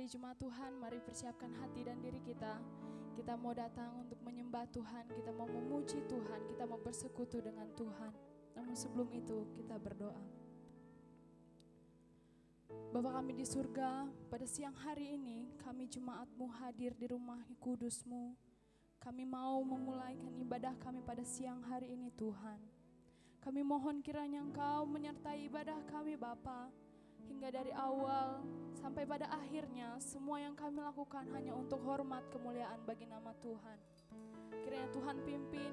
Jemaat Tuhan, mari persiapkan hati dan diri kita. Kita mau datang untuk menyembah Tuhan, kita mau memuji Tuhan, kita mau bersekutu dengan Tuhan. Namun sebelum itu kita berdoa. Bapa kami di surga, pada siang hari ini kami jemaat-Mu hadir di rumah kudus-Mu. Kami mau memulaikan ibadah kami pada siang hari ini Tuhan. Kami mohon kiranya Engkau menyertai ibadah kami Bapa. Hingga dari awal sampai pada akhirnya semua yang kami lakukan hanya untuk hormat kemuliaan bagi nama Tuhan. Kiranya Tuhan pimpin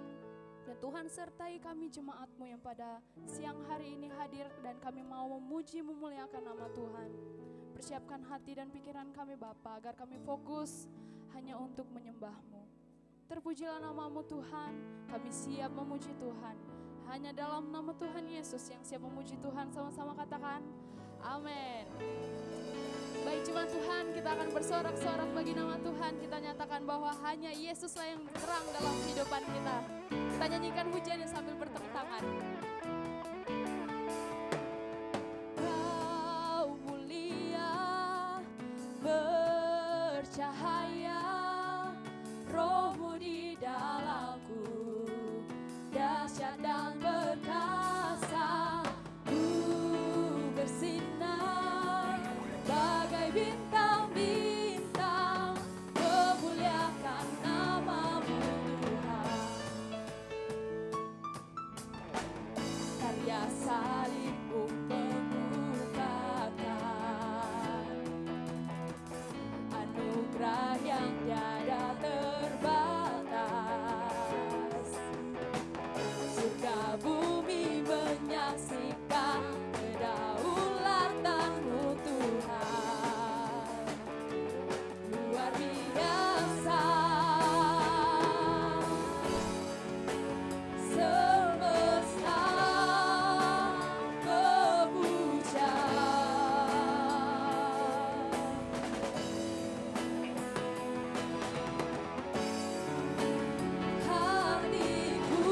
dan Tuhan sertai kami jemaat-Mu yang pada siang hari ini hadir dan kami mau memuji memuliakan nama Tuhan. Persiapkan hati dan pikiran kami Bapa agar kami fokus hanya untuk menyembah-Mu. Terpujilah nama-Mu Tuhan, kami siap memuji Tuhan. Hanya dalam nama Tuhan Yesus yang siap memuji Tuhan, sama-sama katakan amin. Baik jemaat Tuhan, kita akan bersorak-sorak bagi nama Tuhan. Kita nyatakan bahwa hanya Yesuslah yang terang dalam kehidupan kita. Kita nyanyikan pujiannya sambil bertepuk tangan. Kau mulia, bercahaya, Roh-Mu di dalamku, dahsyat dan perkasa. Bersinar bagai bintang-bintang, memuliakan nama-Mu Tuhan. Karya salib-Mu mengubahkan anugerah yang tiada terbatas. Surga bumi menyaksikan kedaulatan-Mu Tuhan, luar biasa. Semesta memuja, hatiku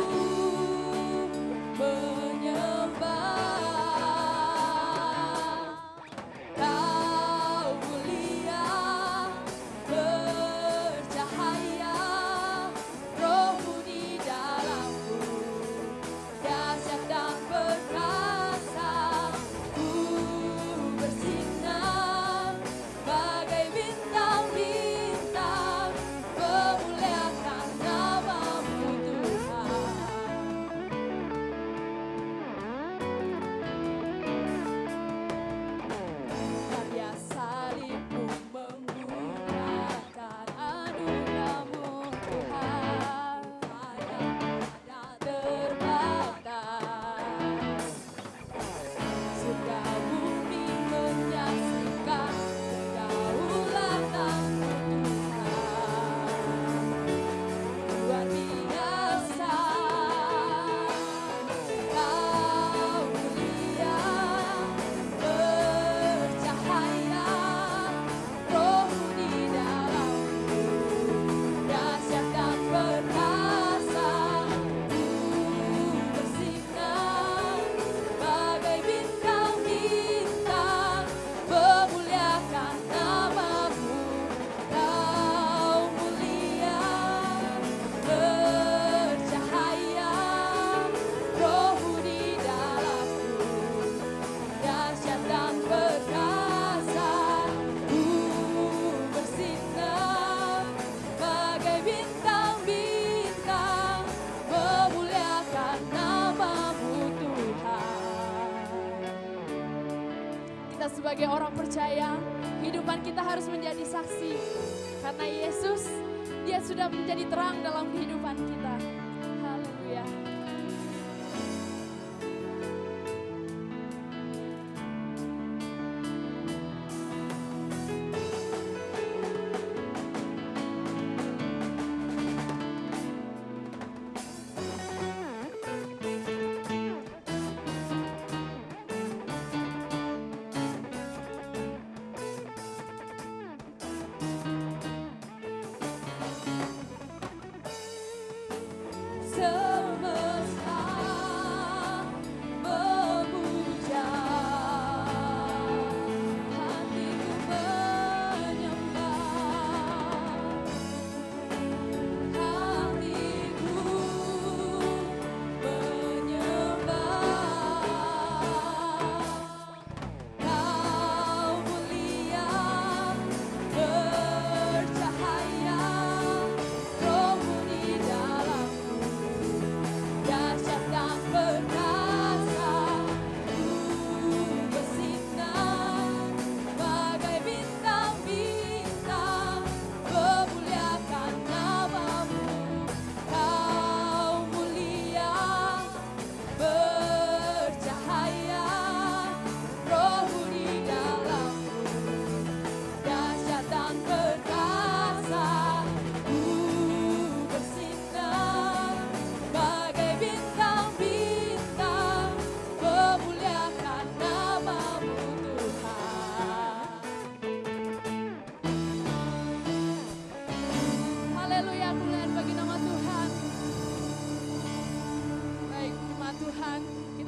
sebagai orang percaya, kehidupan kita harus menjadi saksi. Karena Yesus, Dia sudah menjadi terang dalam kehidupan kita. Haleluya.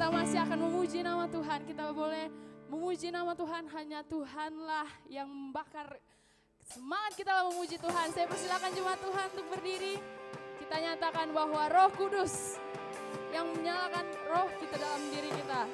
kita masih akan memuji nama Tuhan. Kita boleh memuji nama Tuhan, hanya Tuhanlah yang membakar semangat kita memuji Tuhan. Saya persilakan jemaat Tuhan untuk berdiri. Kita nyatakan bahwa Roh Kudus yang menyalakan roh kita dalam diri kita.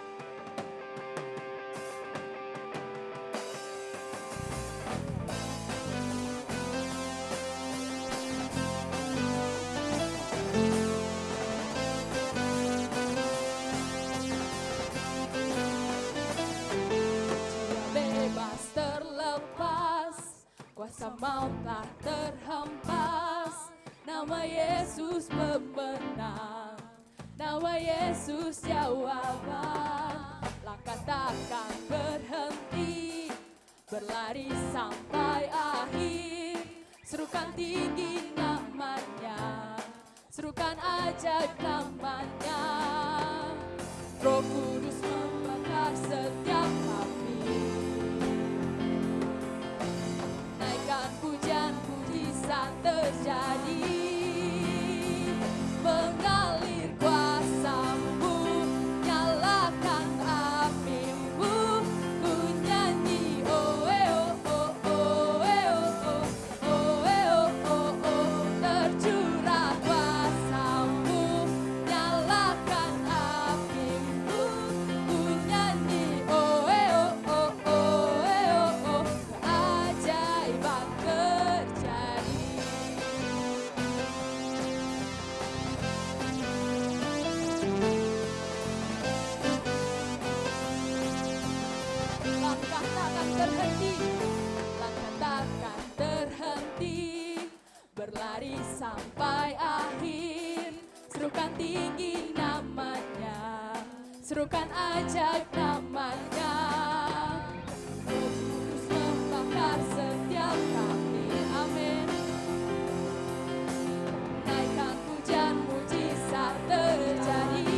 Kuasa maut tak terhempas, nama Yesus pemenang, nama Yesus jawaban. Langkah takkan berhenti, berlari sampai akhir. Serukan tinggi namanya, serukan ajaib namanya. Roh Kudus membakar setiap hati. Pujian pujian terjadi, mengalir kuasa-Mu, nyalakan api-Mu, ku nyanyi oh oh oh oh oh oh oh oh, tercurah kuasa-Mu, nyalakan api-Mu, ku nyanyi oh oh oh oh oh, keajaiban terjadi. Langkah takkan terhenti, langkah takkan terhenti, berlari sampai akhir. Serukan tinggi namanya, serukan ajaib namanya. Roh Kudus membakar setiap kami, amin. Naikkan pujian mujizat terjadi,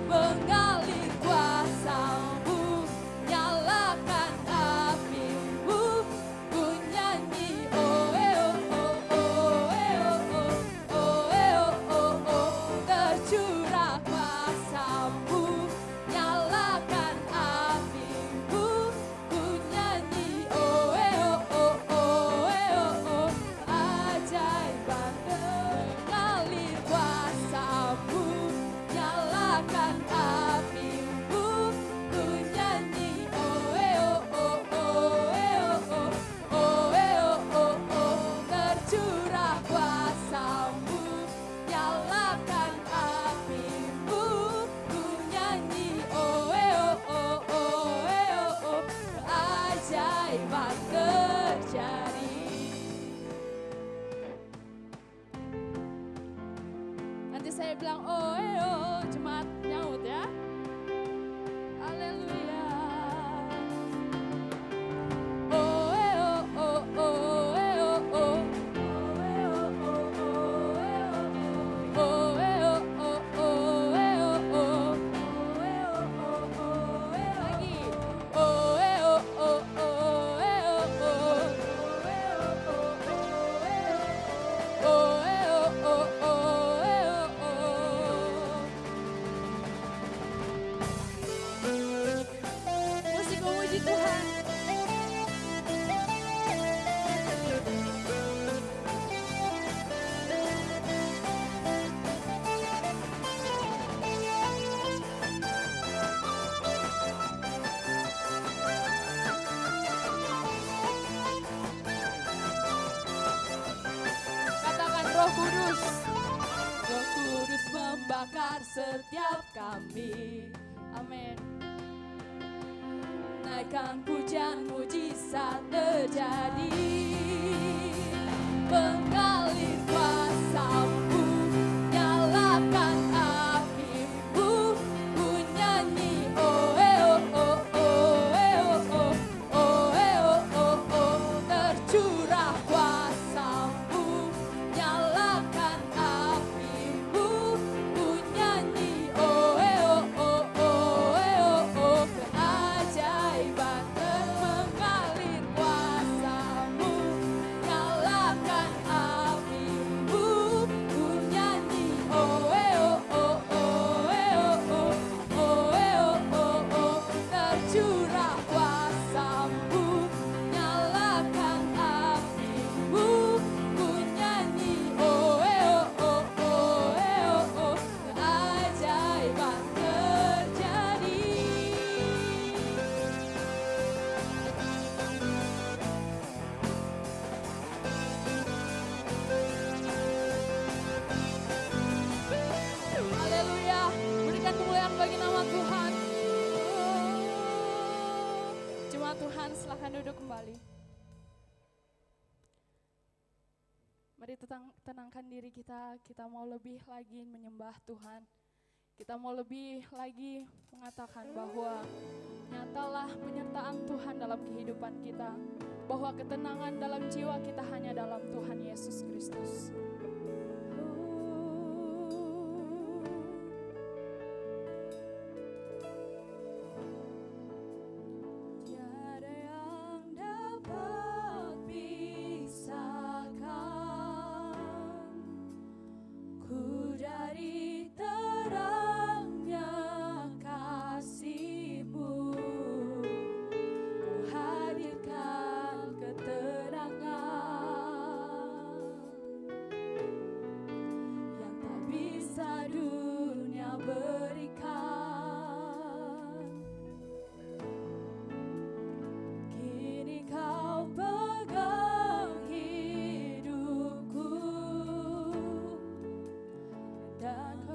mengalir kuasa-Mu, nyalakan api-Mu, ku nyanyi oh oh oh oh oh oh oh, tercurah kuasa-Mu, nyalakan api-Mu, ku nyanyi oh oh oh oh, keajaiban mengalir kuasa-Mu, nyalakan api-Mu, ku nyanyi oh oh oh oh, tercurah kuasa-Mu, nyalakan api-Mu, ku nyanyi oh oh oh, keajaiban terjadi. Nanti saya bilang oh, jemaat nyaut ya. Haleluya. Oh oh oh oh oh. Musik memuji Tuhan. Katakan Roh Kudus. Roh Kudus membakar setiap kami. Amin. Naikkan pujian mujizat terjadi, mengalir kuasa-Mu, nyalakan api-Mu, ku nyanyi oh oh oh oh, tercurah kuasa-Mu, nyalakan api-Mu, ku nyanyi oh oh, keajaiban mengalir kuasa-Mu, nyalakan api-Mu, Mari tenangkan diri kita mau lebih lagi menyembah Tuhan. Kita mau lebih lagi mengatakan bahwa nyatalah penyertaan Tuhan dalam kehidupan kita. Bahwa ketenangan dalam jiwa kita hanya dalam Tuhan Yesus Kristus. Dan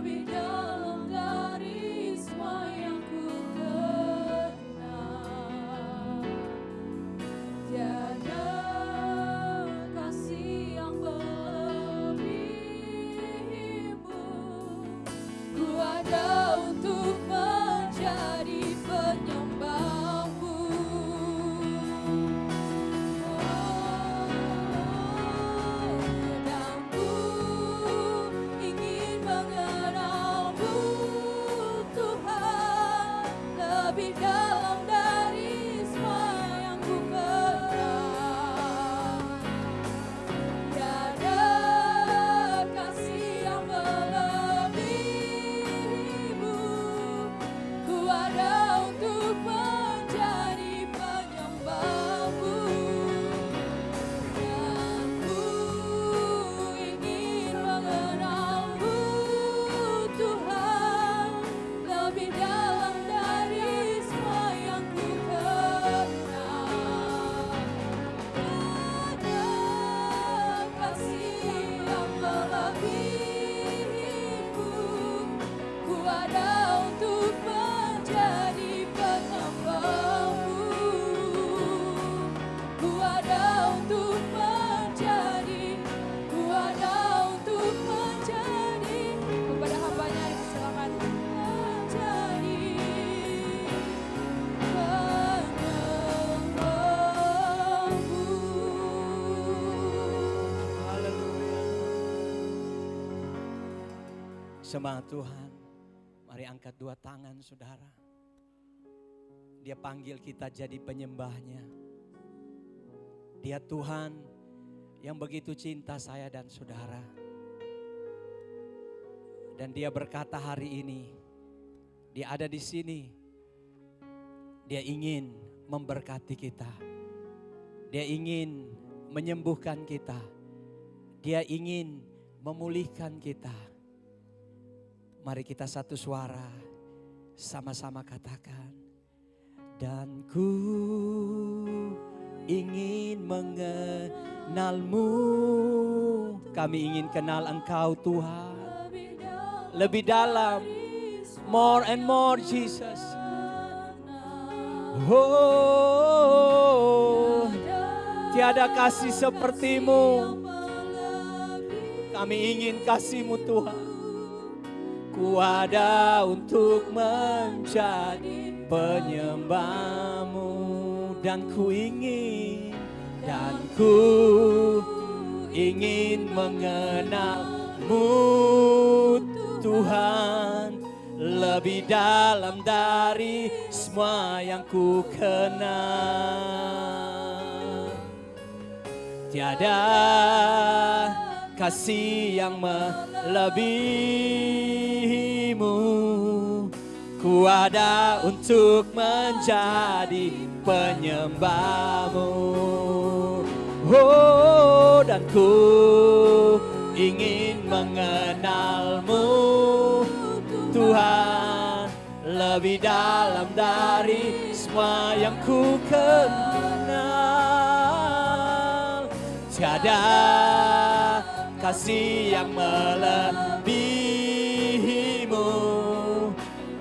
lebih dalam dari semua yang ku kenal. Tiada kasih yang melebihimu. Ku ada untuk menjadi penyembahmu. Dan ku ingin mengenalmu, Tuhan, lebih dalam dari semua yang ku kenal. Tiada kasih yang melebihimu. Ku ada untuk menjadi penyembahmu. Dan ku ingin mengenalmu, Tuhan, lebih dalam dari semua yang ku kenal. Tiada kasih yang melebihimu. Ku ada untuk menjadi penyembahmu. Ku ada untuk menjadi, ku ada untuk menjadi, kepada hambanya silakan menjadi penyembahmu. Haleluya. Semangat Tuhan. Mari angkat dua tangan saudara. Dia panggil kita jadi penyembahnya. Dia Tuhan yang begitu cinta saya dan saudara. Dan dia berkata hari ini, dia ada di sini. Dia ingin memberkati kita. Dia ingin menyembuhkan kita. Dia ingin memulihkan kita. Mari kita satu suara sama-sama katakan. Dan ku ingin mengenalmu. Kami ingin kenal Engkau Tuhan. Lebih dalam. More and more Jesus. Oh, tiada kasih sepertimu. Kami ingin kasih-Mu Tuhan. Ku ada untuk menjadi penyembah-Mu. Dan ku ingin mengenal-Mu Tuhan, lebih dalam dari semua yang ku kenal. Tiada kasih yang melebihimu. Ku ada untuk menjadi penyembah-Mu. Oh, dan ku ingin mengenal-Mu Tuhan, lebih dalam dari semua yang ku kenal. Tiada kasih yang melebihimu.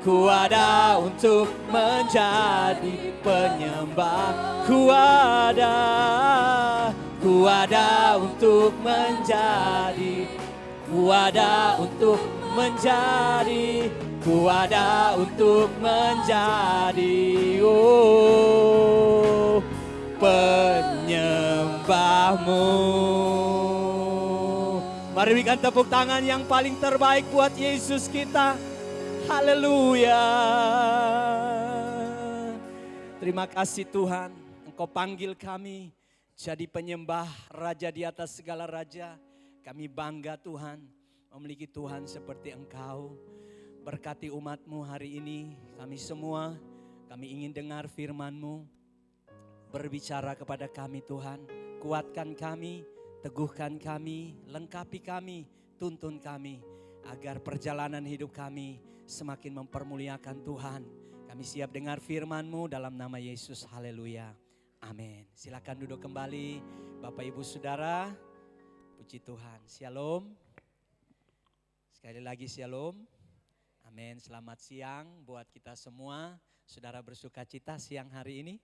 Ku ada untuk menjadi penyembah. Ku ada untuk menjadi. Ku ada untuk menjadi. Ku ada untuk menjadi. Oh, penyembah-Mu. Mari berikan tepuk tangan yang paling terbaik buat Yesus kita. Haleluya. Terima kasih Tuhan, Engkau panggil kami jadi penyembah Raja di atas segala raja. Kami bangga Tuhan memiliki Tuhan seperti Engkau. Berkati umat-Mu hari ini, kami semua, kami ingin dengar firman-Mu. Berbicara kepada kami Tuhan, kuatkan kami, teguhkan kami, lengkapi kami, tuntun kami. Agar perjalanan hidup kami semakin mempermuliakan Tuhan. Kami siap dengar firman-Mu dalam nama Yesus. Haleluya. Amin. Silakan duduk kembali Bapak Ibu Saudara. Puji Tuhan. Shalom. Sekali lagi shalom. Amin. Selamat siang buat kita semua. Saudara bersuka cita siang hari ini.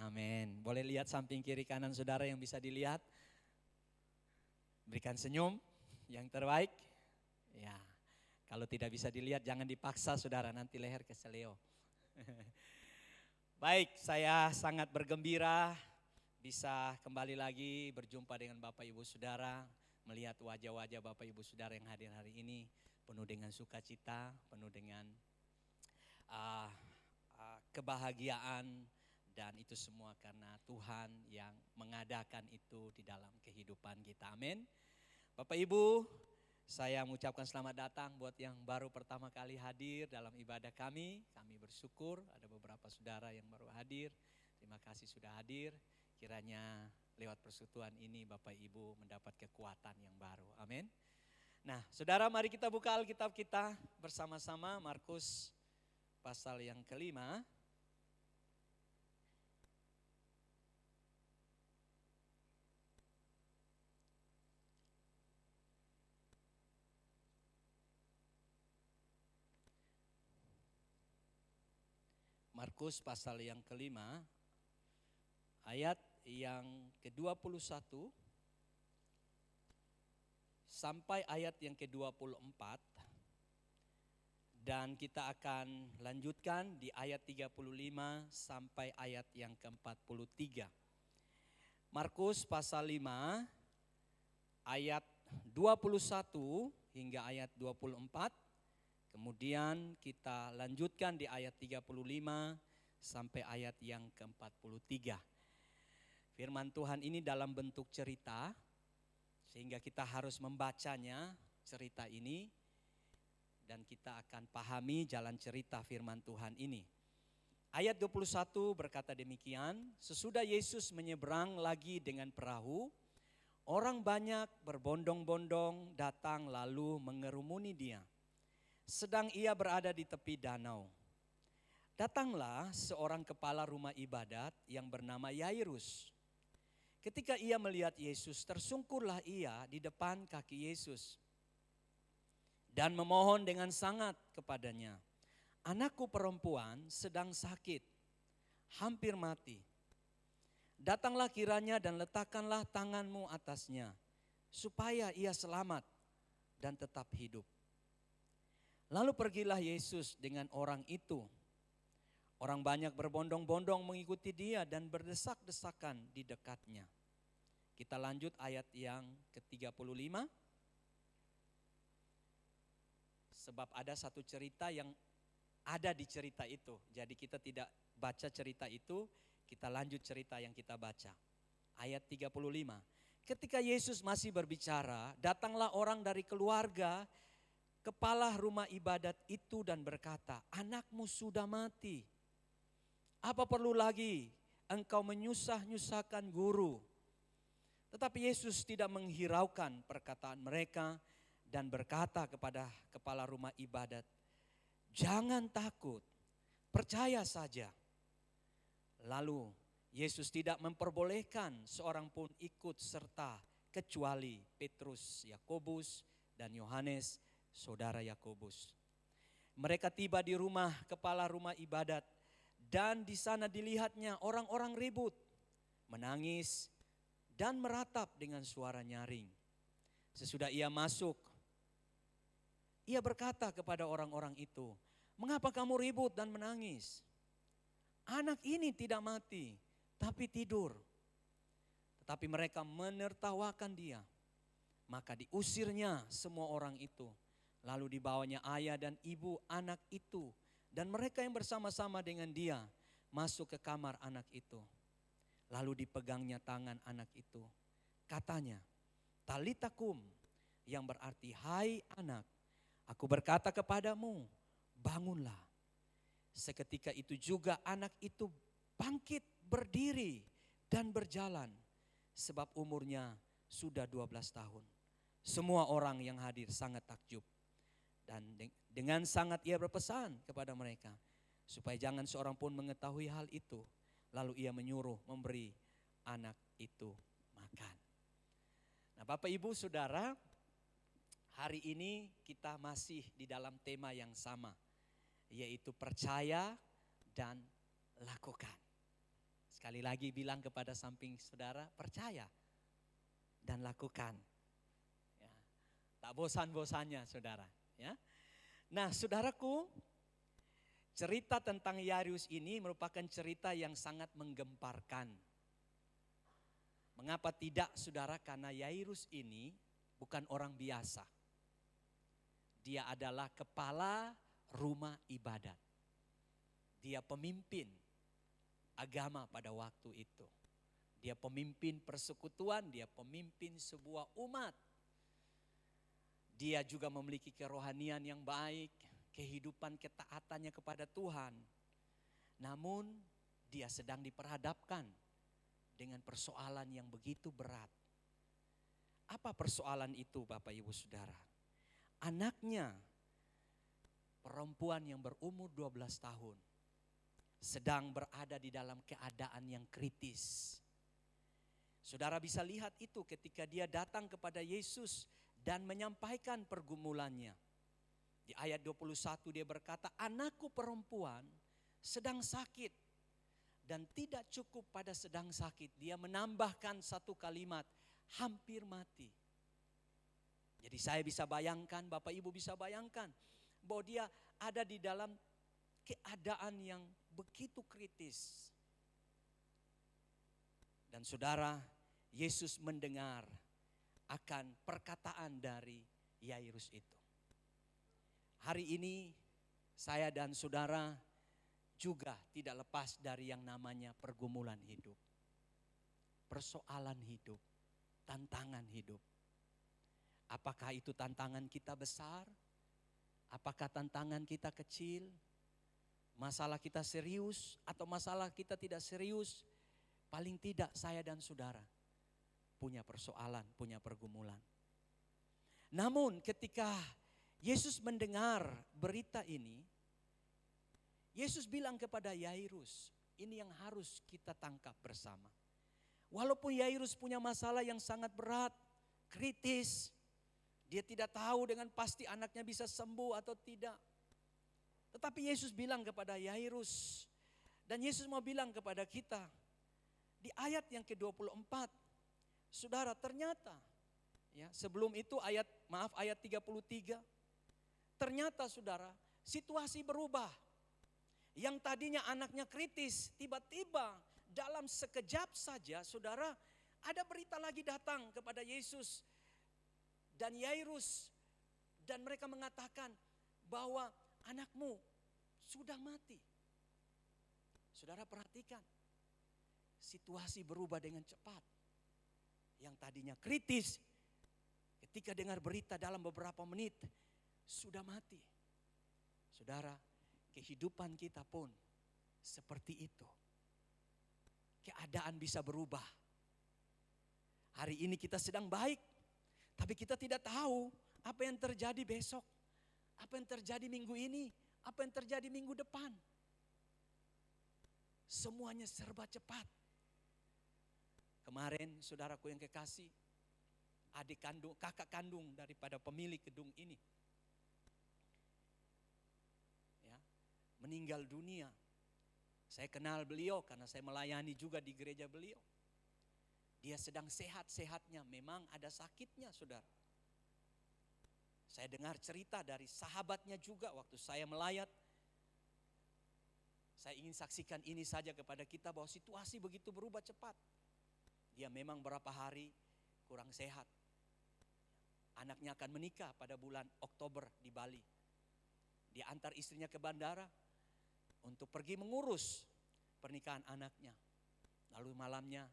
Amin. Boleh lihat samping kiri kanan saudara yang bisa dilihat. Berikan senyum yang terbaik. Ya, kalau tidak bisa dilihat jangan dipaksa saudara, nanti leher keseleo. Baik, saya sangat bergembira bisa kembali lagi berjumpa dengan Bapak Ibu Saudara, melihat wajah-wajah Bapak Ibu Saudara yang hadir hari ini penuh dengan sukacita, penuh dengan kebahagiaan, dan itu semua karena Tuhan yang mengadakan itu di dalam kehidupan kita. Amin. Bapak Ibu, saya mengucapkan selamat datang buat yang baru pertama kali hadir dalam ibadah kami. Kami bersyukur ada beberapa saudara yang baru hadir. Terima kasih sudah hadir. Kiranya lewat persekutuan ini Bapak Ibu mendapat kekuatan yang baru. Amin. Nah, saudara, mari kita buka Alkitab kita bersama-sama, Markus pasal yang kelima. Markus pasal yang kelima, ayat yang ke-21 sampai ayat yang ke-24. Dan kita akan lanjutkan di ayat 35 sampai ayat yang ke-43. Markus pasal 5 ayat 21 hingga ayat 24. Kemudian kita lanjutkan di ayat 35 sampai ayat yang ke-43. Firman Tuhan ini dalam bentuk cerita, sehingga kita harus membacanya cerita ini, dan kita akan pahami jalan cerita firman Tuhan ini. Ayat 21 berkata demikian, sesudah Yesus menyeberang lagi dengan perahu, orang banyak berbondong-bondong datang lalu mengerumuni dia. Sedang ia berada di tepi danau. Datanglah seorang kepala rumah ibadat yang bernama Yairus. Ketika ia melihat Yesus, tersungkurlah ia di depan kaki Yesus dan memohon dengan sangat kepadanya, anakku perempuan sedang sakit, hampir mati. Datanglah kiranya dan letakkanlah tanganmu atasnya, supaya ia selamat dan tetap hidup. Lalu pergilah Yesus dengan orang itu. Orang banyak berbondong-bondong mengikuti dia dan berdesak-desakan di dekatnya. Kita lanjut ayat yang ke-35. Sebab ada satu cerita yang ada di cerita itu. Jadi kita tidak baca cerita itu, kita lanjut cerita yang kita baca. Ayat 35. Ketika Yesus masih berbicara, datanglah orang dari keluarga kepala rumah ibadat itu dan berkata, anakmu sudah mati. Apa perlu lagi engkau menyusah-nyusahkan guru? Tetapi Yesus tidak menghiraukan perkataan mereka dan berkata kepada kepala rumah ibadat, jangan takut, percaya saja. Lalu Yesus tidak memperbolehkan seorang pun ikut serta kecuali Petrus, Yakobus, dan Yohanes, saudara Yakobus. Mereka tiba di rumah kepala rumah ibadat dan di sana dilihatnya orang-orang ribut, menangis dan meratap dengan suara nyaring. Sesudah ia masuk, ia berkata kepada orang-orang itu, mengapa kamu ribut dan menangis? Anak ini tidak mati, tapi tidur. Tetapi mereka menertawakan dia. Maka diusirnya semua orang itu. Lalu dibawanya ayah dan ibu anak itu dan mereka yang bersama-sama dengan dia masuk ke kamar anak itu. Lalu dipegangnya tangan anak itu. Katanya, Talita kum, yang berarti hai anak, aku berkata kepadamu, bangunlah. Seketika itu juga anak itu bangkit berdiri dan berjalan, sebab umurnya sudah 12 tahun. Semua orang yang hadir sangat takjub. Dan dengan sangat ia berpesan kepada mereka, supaya jangan seorang pun mengetahui hal itu. Lalu ia menyuruh memberi anak itu makan. Nah Bapak Ibu Saudara, Hari ini kita masih di dalam tema yang sama, yaitu percaya dan lakukan. Sekali lagi bilang kepada samping saudara, percaya dan lakukan. Ya, tak bosan-bosannya saudara. Ya. Nah saudaraku, cerita tentang Yairus ini merupakan cerita yang sangat menggemparkan. Mengapa tidak saudara? Karena Yairus ini bukan orang biasa. Dia adalah kepala rumah ibadat. Dia pemimpin agama pada waktu itu. Dia pemimpin persekutuan, dia pemimpin sebuah umat. Dia juga memiliki kerohanian yang baik, kehidupan ketaatannya kepada Tuhan. Namun dia sedang diperhadapkan dengan persoalan yang begitu berat. Apa persoalan itu Bapak Ibu Saudara? Anaknya perempuan yang berumur 12 tahun sedang berada di dalam keadaan yang kritis. Saudara bisa lihat itu ketika dia datang kepada Yesus dan menyampaikan pergumulannya. Di ayat 21 dia berkata, anakku perempuan sedang sakit. Dan tidak cukup pada sedang sakit, dia menambahkan satu kalimat, hampir mati. Jadi saya bisa bayangkan, Bapak Ibu bisa bayangkan bahwa dia ada di dalam keadaan yang begitu kritis. Dan saudara, Yesus mendengar akan perkataan dari Yairus itu. Hari ini saya dan saudara juga tidak lepas dari yang namanya pergumulan hidup. Persoalan hidup, tantangan hidup. Apakah itu tantangan kita besar? Apakah tantangan kita kecil? Masalah kita serius atau masalah kita tidak serius? Paling tidak saya dan saudara punya persoalan, punya pergumulan. Namun ketika Yesus mendengar berita ini, Yesus bilang kepada Yairus, ini yang harus kita tangkap bersama. Walaupun Yairus punya masalah yang sangat berat, kritis, dia tidak tahu dengan pasti anaknya bisa sembuh atau tidak. Tetapi Yesus bilang kepada Yairus, dan Yesus mau bilang kepada kita, di ayat yang ke-24, saudara ternyata, ya sebelum itu ayat 33, ternyata saudara situasi berubah. Yang tadinya anaknya kritis, tiba-tiba dalam sekejap saja saudara ada berita lagi datang kepada Yesus dan Yairus. Dan mereka mengatakan bahwa anakmu sudah mati. Saudara perhatikan, situasi berubah dengan cepat. Yang tadinya kritis, ketika dengar berita dalam beberapa menit sudah mati. Saudara, kehidupan kita pun seperti itu. Keadaan bisa berubah. Hari ini kita sedang baik, tapi kita tidak tahu apa yang terjadi besok. Apa yang terjadi minggu ini, apa yang terjadi minggu depan. Semuanya serba cepat. Kemarin saudaraku yang kekasih, kakak kandung daripada pemilik gedung ini, meninggal dunia. Saya kenal beliau karena saya melayani juga di gereja beliau. Dia sedang sehat-sehatnya, memang ada sakitnya saudara. Saya dengar cerita dari sahabatnya juga waktu saya melayat. Saya ingin saksikan ini saja kepada kita bahwa situasi begitu berubah cepat. Dia memang berapa hari kurang sehat. Anaknya akan menikah pada bulan Oktober di Bali. Dia antar istrinya ke bandara untuk pergi mengurus pernikahan anaknya. Lalu malamnya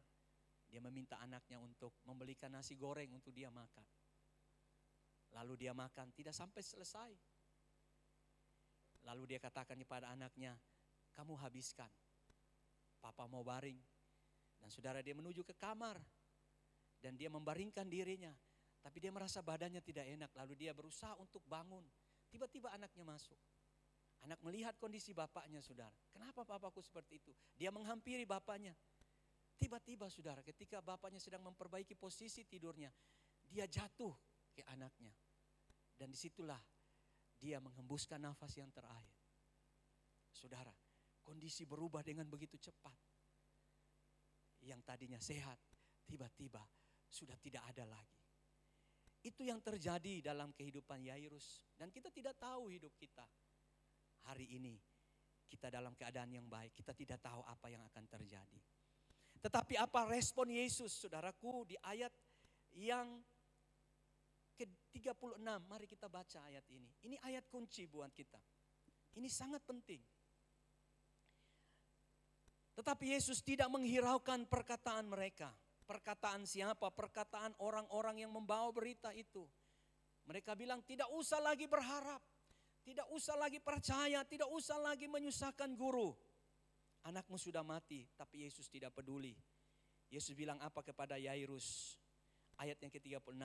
dia meminta anaknya untuk membelikan nasi goreng untuk dia makan. Lalu dia makan, tidak sampai selesai. Lalu dia katakan kepada anaknya, kamu habiskan, papa mau baring. Dan saudara dia menuju ke kamar dan dia membaringkan dirinya. Tapi dia merasa badannya tidak enak, lalu dia berusaha untuk bangun. Tiba-tiba anaknya masuk. Anak melihat kondisi bapaknya saudara. Kenapa papaku seperti itu? Dia menghampiri bapaknya. Tiba-tiba saudara ketika bapaknya sedang memperbaiki posisi tidurnya. Dia jatuh ke anaknya. Dan disitulah dia menghembuskan nafas yang terakhir. Saudara, kondisi berubah dengan begitu cepat. Yang tadinya sehat, tiba-tiba sudah tidak ada lagi. Itu yang terjadi dalam kehidupan Yairus. Dan kita tidak tahu hidup kita. Hari ini kita dalam keadaan yang baik. Kita tidak tahu apa yang akan terjadi. Tetapi apa respon Yesus, saudaraku, di ayat yang ke-36. Mari kita baca ayat ini. Ini ayat kunci buat kita. Ini sangat penting. Tetapi Yesus tidak menghiraukan perkataan mereka. Perkataan siapa? Perkataan orang-orang yang membawa berita itu. Mereka bilang tidak usah lagi berharap. Tidak usah lagi percaya. Tidak usah lagi menyusahkan guru. Anakmu sudah mati, tapi Yesus tidak peduli. Yesus bilang apa kepada Yairus? Ayat yang ke-36.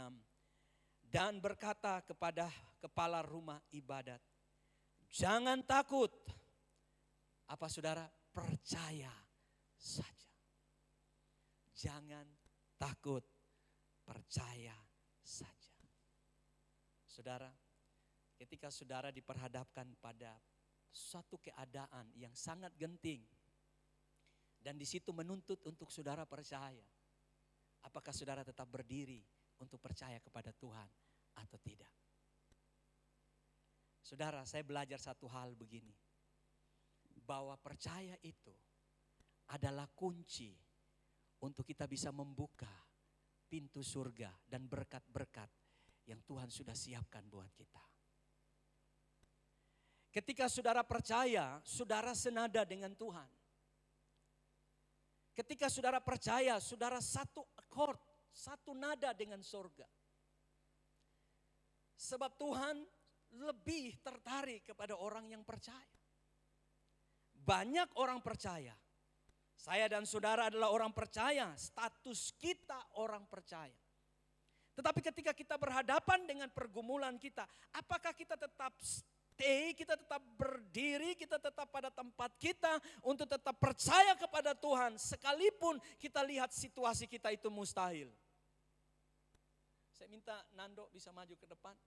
Dan berkata kepada kepala rumah ibadat, jangan takut. Apa saudara? Percaya saja. Jangan takut, percaya saja. Saudara, ketika saudara diperhadapkan pada suatu keadaan yang sangat genting, dan di situ menuntut untuk saudara percaya, apakah saudara tetap berdiri untuk percaya kepada Tuhan atau tidak? Saudara, saya belajar satu hal begini. Bahwa percaya itu adalah kunci untuk kita bisa membuka pintu surga dan berkat-berkat yang Tuhan sudah siapkan buat kita. Ketika saudara percaya, saudara senada dengan Tuhan. Ketika saudara percaya, saudara satu akord, satu nada dengan surga. Sebab Tuhan lebih tertarik kepada orang yang percaya. Banyak orang percaya. Saya dan saudara adalah orang percaya. Status kita orang percaya. Tetapi ketika kita berhadapan dengan pergumulan kita, apakah kita tetap stay, kita tetap berdiri, kita tetap pada tempat kita untuk tetap percaya kepada Tuhan, sekalipun kita lihat situasi kita itu mustahil. Saya minta Nando bisa maju ke depan.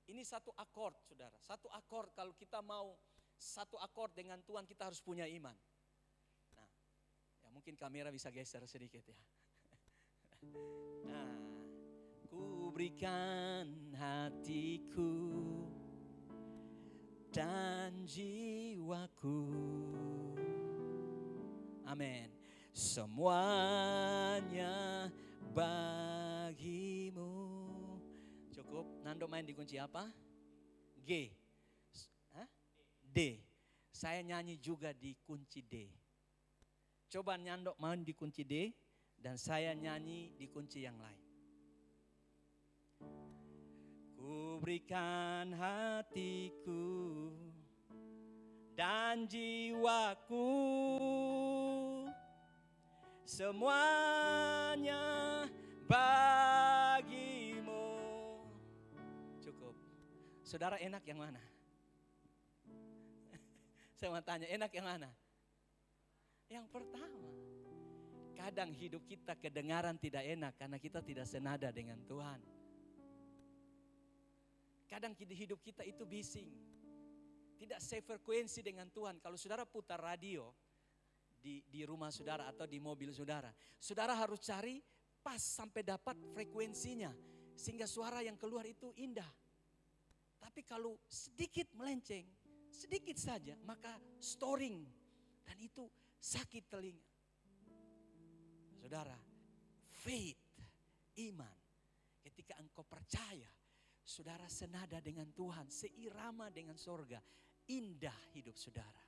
Ini satu akord, saudara. Satu akord, kalau kita mau satu akord dengan Tuhan, kita harus punya iman. Nah, ya mungkin kamera bisa geser sedikit ya. Nah, ku berikan hatiku dan jiwaku. Amin. Semuanya bagimu. Cukup. Nando main di kunci apa? G. D. Saya nyanyi juga di kunci D. Coba Nando main di kunci D dan saya nyanyi di kunci yang lain. Ku berikan hatiku dan jiwaku, semuanya bagimu. Cukup. Saudara enak yang mana? Saya mau tanya, enak yang mana? Yang pertama. Kadang hidup kita kedengaran tidak enak karena kita tidak senada dengan Tuhan. Kadang hidup kita itu bising. Tidak sefrekuensi dengan Tuhan. Kalau saudara putar radio di rumah saudara atau di mobil saudara, saudara harus cari pas sampai dapat frekuensinya. Sehingga suara yang keluar itu indah. Tapi kalau sedikit melenceng, sedikit saja, maka storing. Dan itu sakit telinga. Saudara, faith, iman. Ketika engkau percaya, saudara senada dengan Tuhan, seirama dengan surga. Indah hidup saudara.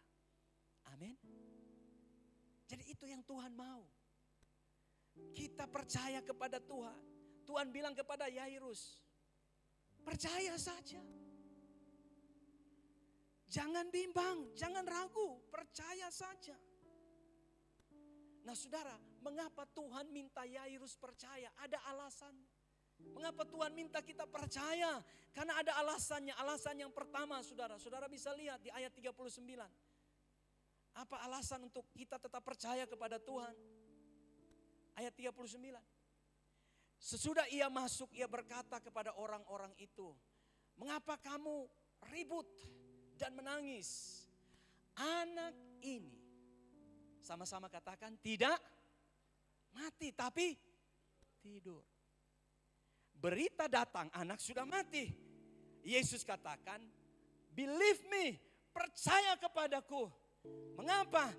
Amin. Jadi itu yang Tuhan mau. Kita percaya kepada Tuhan. Tuhan bilang kepada Yairus, percaya saja. Jangan bimbang, jangan ragu, percaya saja. Nah saudara, mengapa Tuhan minta Yairus percaya? Ada alasan. Mengapa Tuhan minta kita percaya? Karena ada alasannya. Alasan yang pertama saudara, saudara bisa lihat di ayat 39. Apa alasan untuk kita tetap percaya kepada Tuhan? Ayat 39. Sesudah ia masuk, ia berkata kepada orang-orang itu, Mengapa kamu ribut dan menangis? Anak ini, sama-sama katakan, tidak mati tapi tidur. Berita datang, anak sudah mati. Yesus katakan, believe me, percaya kepadaku. Mengapa?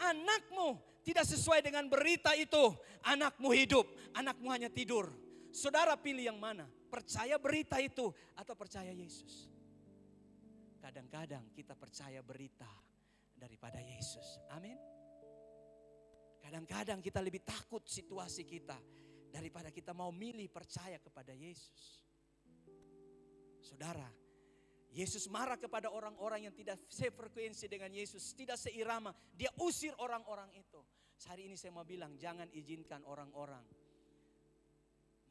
Anakmu tidak sesuai dengan berita itu. Anakmu hidup, anakmu hanya tidur. Saudara pilih yang mana? Percaya berita itu atau percaya Yesus? Kadang-kadang kita percaya berita daripada Yesus. Amin. Kadang-kadang kita lebih takut situasi kita daripada kita mau milih percaya kepada Yesus. Saudara, Yesus marah kepada orang-orang yang tidak sefrekuensi dengan Yesus, tidak seirama. Dia usir orang-orang itu. Hari ini saya mau bilang, jangan izinkan orang-orang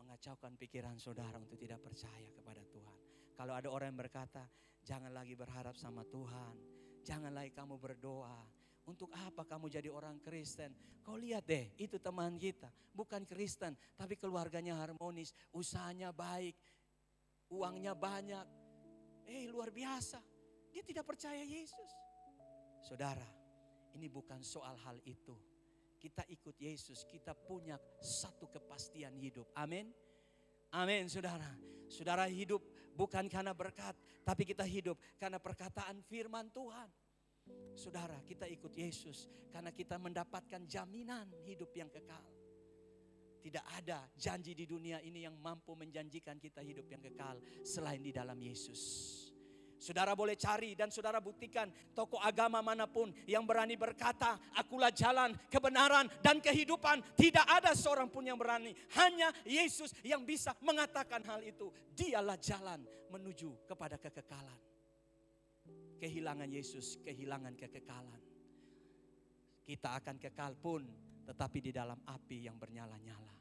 mengacaukan pikiran saudara untuk tidak percaya kepada Tuhan. Kalau ada orang yang berkata, jangan lagi berharap sama Tuhan. Jangan lagi kamu berdoa. Untuk apa kamu jadi orang Kristen? Kau lihat deh, itu teman kita. Bukan Kristen, tapi keluarganya harmonis. Usahanya baik. Uangnya banyak. Luar biasa. Dia tidak percaya Yesus. Saudara, ini bukan soal hal itu. Kita ikut Yesus, kita punya satu kepastian hidup. Amin. Amin, saudara. Saudara hidup bukan karena berkat, tapi kita hidup karena perkataan firman Tuhan. Saudara, kita ikut Yesus karena kita mendapatkan jaminan hidup yang kekal. Tidak ada janji di dunia ini yang mampu menjanjikan kita hidup yang kekal selain di dalam Yesus. Saudara boleh cari dan saudara buktikan tokoh agama manapun yang berani berkata, akulah jalan, kebenaran dan kehidupan. Tidak ada seorang pun yang berani. Hanya Yesus yang bisa mengatakan hal itu. Dialah jalan menuju kepada kekekalan. Kehilangan Yesus, kehilangan kekekalan. Kita akan kekal pun, tetapi di dalam api yang bernyala-nyala.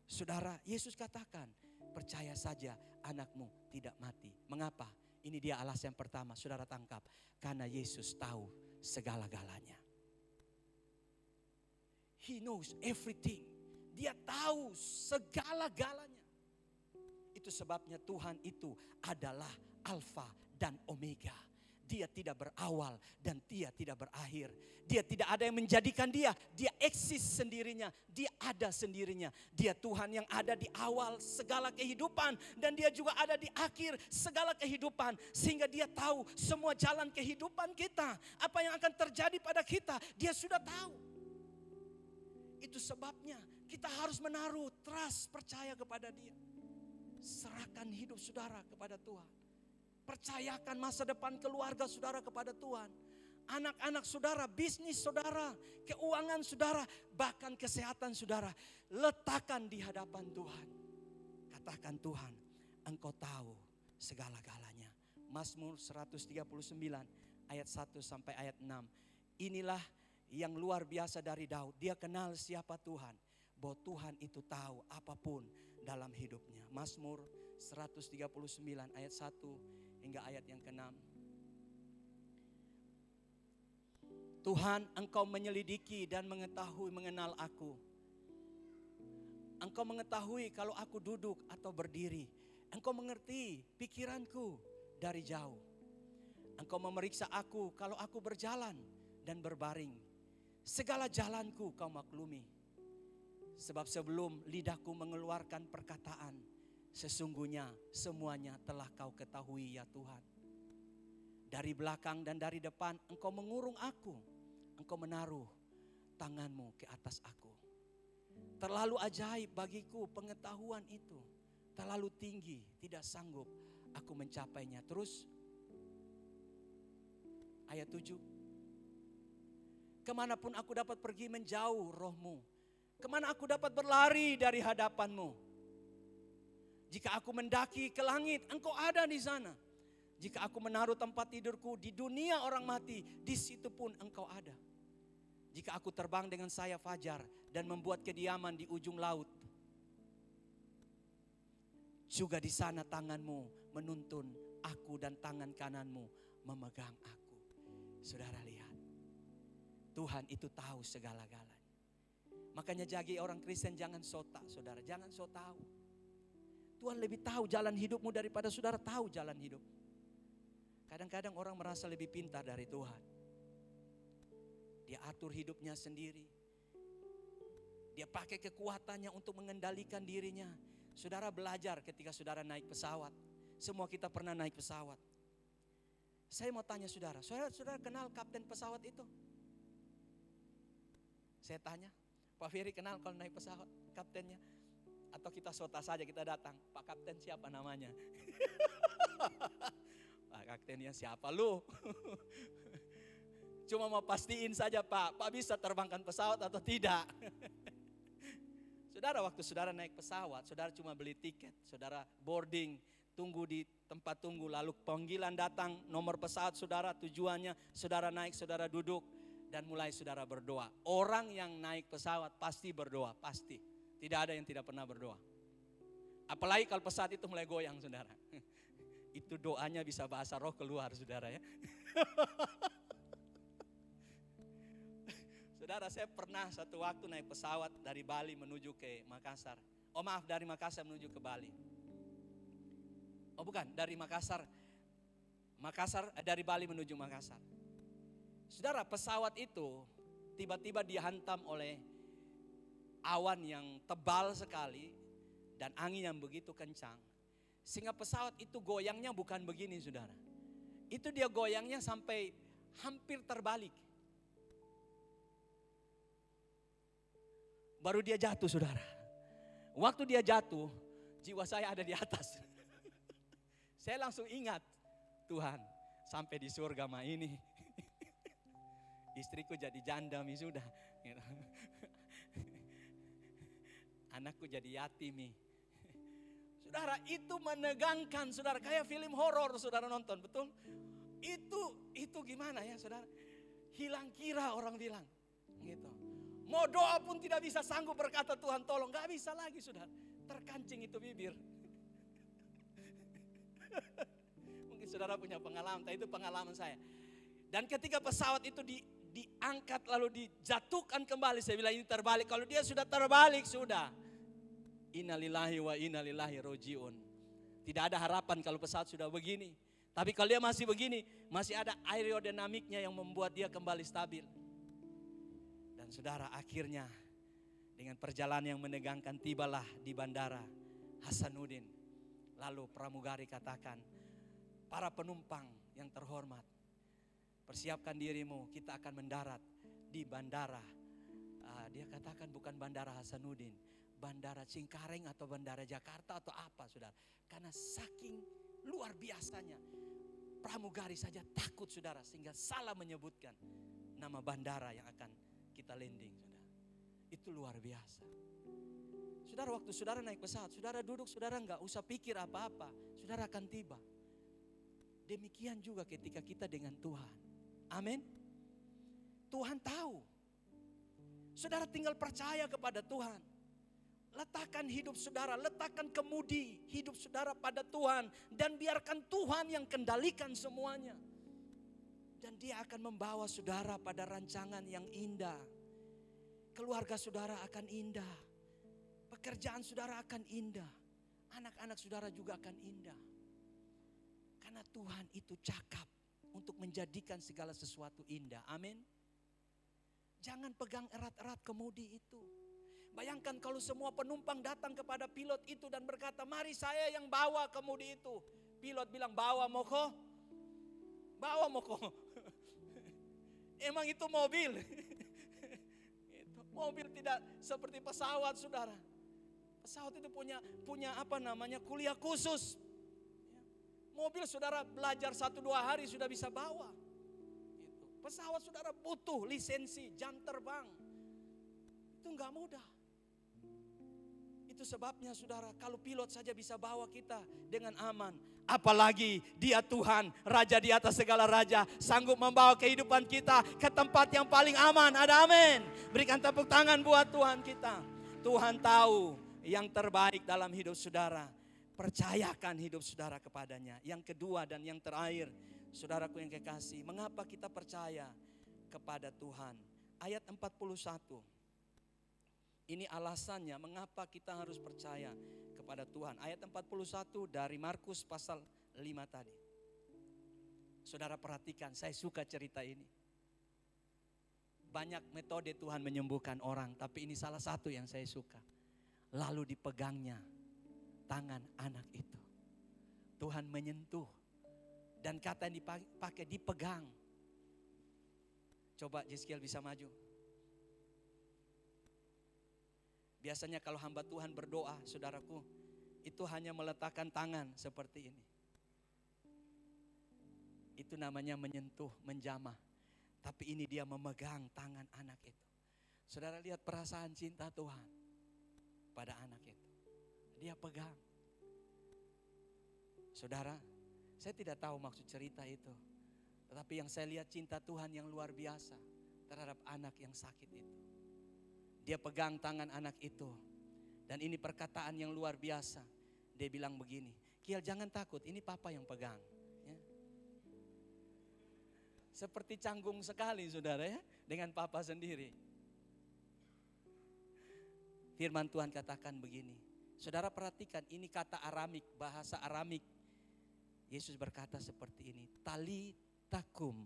Saudara, Yesus katakan, percaya saja anakmu tidak mati. Mengapa? Ini dia alasan yang pertama, saudara tangkap. Karena Yesus tahu segala-galanya. He knows everything. Dia tahu segala-galanya. Itu sebabnya Tuhan itu adalah Alfa dan Omega. Dia tidak berawal dan dia tidak berakhir. Dia tidak ada yang menjadikan dia. Dia eksis sendirinya. Dia ada sendirinya. Dia Tuhan yang ada di awal segala kehidupan. Dan dia juga ada di akhir segala kehidupan. Sehingga dia tahu semua jalan kehidupan kita. Apa yang akan terjadi pada kita. Dia sudah tahu. Itu sebabnya kita harus menaruh trust, percaya kepada dia. Serahkan hidup saudara kepada Tuhan. Percayakan masa depan keluarga saudara kepada Tuhan. Anak-anak saudara, bisnis saudara, keuangan saudara, bahkan kesehatan saudara. Letakkan di hadapan Tuhan. Katakan, Tuhan, Engkau tahu segala-galanya. Mazmur 139 ayat 1 sampai ayat 6. Inilah yang luar biasa dari Daud. Dia kenal siapa Tuhan. Bahwa Tuhan itu tahu apapun dalam hidupnya. Mazmur 139 ayat 1 hingga ayat yang ke-6. Tuhan, Engkau menyelidiki dan mengetahui mengenal aku. Engkau mengetahui kalau aku duduk atau berdiri. Engkau mengerti pikiranku dari jauh. Engkau memeriksa aku kalau aku berjalan dan berbaring. Segala jalanku Kau maklumi. Sebab sebelum lidahku mengeluarkan perkataan, sesungguhnya semuanya telah Kau ketahui ya Tuhan. Dari belakang dan dari depan Engkau mengurung aku. Engkau menaruh tangan-Mu ke atas aku. Terlalu ajaib bagiku pengetahuan itu. Terlalu tinggi, tidak sanggup aku mencapainya. Terus ayat 7. Kemanapun aku dapat pergi menjauh Roh-Mu. Kemana aku dapat berlari dari hadapan-Mu. Jika aku mendaki ke langit, Engkau ada di sana. Jika aku menaruh tempat tidurku di dunia orang mati, di situ pun Engkau ada. Jika aku terbang dengan sayap fajar dan membuat kediaman di ujung laut, juga di sana tangan-Mu menuntun aku dan tangan kanan-Mu memegang aku. Saudara lihat, Tuhan itu tahu segala-galanya. Makanya jadi orang Kristen jangan so tak, saudara, jangan so tahu. Tuhan lebih tahu jalan hidupmu daripada saudara tahu jalan hidup. Kadang-kadang orang merasa lebih pintar dari Tuhan. Dia atur hidupnya sendiri. Dia pakai kekuatannya untuk mengendalikan dirinya. Saudara belajar ketika saudara naik pesawat. Semua kita pernah naik pesawat. Saya mau tanya saudara kenal kapten pesawat itu? Saya tanya, Pak Ferry kenal kalau naik pesawat kaptennya? Atau kita sota saja kita datang, Pak Kapten siapa namanya? Pak Kaptennya siapa lu? Cuma mau pastiin saja Pak bisa terbangkan pesawat atau tidak? Saudara, waktu saudara naik pesawat, saudara cuma beli tiket, saudara boarding, tunggu di tempat tunggu, lalu panggilan datang, nomor pesawat saudara, tujuannya, saudara naik, saudara duduk, dan mulai saudara berdoa. Orang yang naik pesawat pasti berdoa, pasti. Tidak ada yang tidak pernah berdoa. Apalagi kalau pesawat itu mulai goyang saudara. Itu doanya bisa bahasa roh keluar saudara ya. Saudara, saya pernah satu waktu naik pesawat dari Bali menuju ke Makassar. Oh maaf, dari Makassar menuju ke Bali. Oh bukan, dari dari Bali menuju Makassar. Saudara, pesawat itu tiba-tiba dihantam oleh awan yang tebal sekali dan angin yang begitu kencang. Sehingga pesawat itu goyangnya bukan begini saudara. Itu dia goyangnya sampai hampir terbalik. Baru dia jatuh saudara. Waktu dia jatuh, jiwa saya ada di atas. Saya langsung ingat, Tuhan sampai di surga mah ini. Istriku jadi janda mi sudah. Anakku jadi yatim nih. Saudara, itu menegangkan saudara. Kayak film horor saudara nonton, betul? Itu gimana ya saudara? Hilang kira orang bilang. Gitu. Mau doa pun tidak bisa sanggup berkata Tuhan tolong. Gak bisa lagi saudara. Terkancing itu bibir. Mungkin saudara punya pengalaman, tapi itu pengalaman saya. Dan ketika pesawat itu diangkat lalu dijatuhkan kembali, saya bilang ini terbalik. Kalau dia sudah terbalik sudah. Innalillahi wa innalillahi rojiun. Tidak ada harapan kalau pesawat sudah begini. Tapi kalau dia masih begini, masih ada aerodinamiknya yang membuat dia kembali stabil. Dan saudara, akhirnya dengan perjalanan yang menegangkan tibalah di bandara Hasanuddin. Lalu pramugari katakan, para penumpang yang terhormat, persiapkan dirimu, kita akan mendarat di bandara. Dia katakan bukan bandara Hasanuddin, bandara Cengkareng atau bandara Jakarta atau apa saudara. Karena saking luar biasanya, pramugari saja takut saudara, sehingga salah menyebutkan nama bandara yang akan kita landing saudara. Itu luar biasa. Saudara, waktu saudara naik pesawat, saudara duduk, saudara enggak usah pikir apa-apa, saudara akan tiba. Demikian juga ketika kita dengan Tuhan. Amin. Tuhan tahu. Saudara tinggal percaya kepada Tuhan. Letakkan hidup saudara, letakkan kemudi hidup saudara pada Tuhan. Dan biarkan Tuhan yang kendalikan semuanya. Dan dia akan membawa saudara pada rancangan yang indah. Keluarga saudara akan indah. Pekerjaan saudara akan indah. Anak-anak saudara juga akan indah. Karena Tuhan itu cakap untuk menjadikan segala sesuatu indah. Amin. Jangan pegang erat-erat kemudi itu. Bayangkan kalau semua penumpang datang kepada pilot itu dan berkata, mari saya yang bawa kemudi itu. Pilot bilang, bawa moko. Bawa moko. Emang itu mobil. Mobil tidak seperti pesawat saudara. Pesawat itu punya apa namanya, kuliah khusus. Mobil saudara belajar 1-2 hari sudah bisa bawa. Pesawat saudara butuh lisensi, jam terbang. Itu enggak mudah. Itu sebabnya saudara, kalau pilot saja bisa bawa kita dengan aman, apalagi dia Tuhan, Raja di atas segala raja, sanggup membawa kehidupan kita ke tempat yang paling aman. Ada amin. Berikan tepuk tangan buat Tuhan kita. Tuhan tahu yang terbaik dalam hidup saudara. Percayakan hidup saudara kepadanya. Yang kedua dan yang terakhir, saudaraku yang kekasih, mengapa kita percaya kepada Tuhan? Ayat 41. Ini alasannya mengapa kita harus percaya kepada kepada Tuhan. Ayat 41 dari Markus pasal 5 tadi. Saudara perhatikan, saya suka cerita ini. Banyak metode Tuhan menyembuhkan orang, tapi ini salah satu yang saya suka. Lalu dipegangnya tangan anak itu. Tuhan menyentuh. Dan kata yang dipakai dipegang. Coba Jeskiel bisa maju. Biasanya kalau hamba Tuhan berdoa, saudaraku, itu hanya meletakkan tangan seperti ini. Itu namanya menyentuh, menjamah. Tapi ini dia memegang tangan anak itu. Saudara lihat perasaan cinta Tuhan pada anak itu. Dia pegang. Saudara, saya tidak tahu maksud cerita itu. Tetapi yang saya lihat cinta Tuhan yang luar biasa terhadap anak yang sakit itu. Dia pegang tangan anak itu. Dan ini perkataan yang luar biasa. Dia bilang begini, Kiel jangan takut, ini papa yang pegang. Ya. Seperti canggung sekali saudara ya, dengan papa sendiri. Firman Tuhan katakan begini. Saudara perhatikan, ini kata Aramik, bahasa Aramik. Yesus berkata seperti ini, tali takum.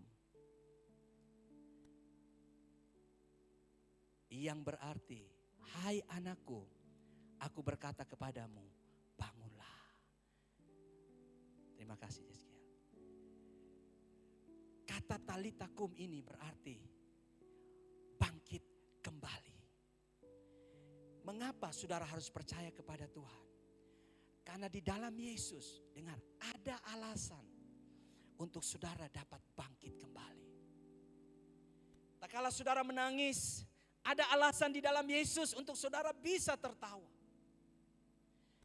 Yang berarti, hai anakku, aku berkata kepadamu, bangunlah. Terima kasih Yeskiel. Kata talitakum ini berarti bangkit kembali. Mengapa saudara harus percaya kepada Tuhan? Karena di dalam Yesus, dengar, ada alasan untuk saudara dapat bangkit kembali. Tak kala saudara menangis, ada alasan di dalam Yesus untuk saudara bisa tertawa.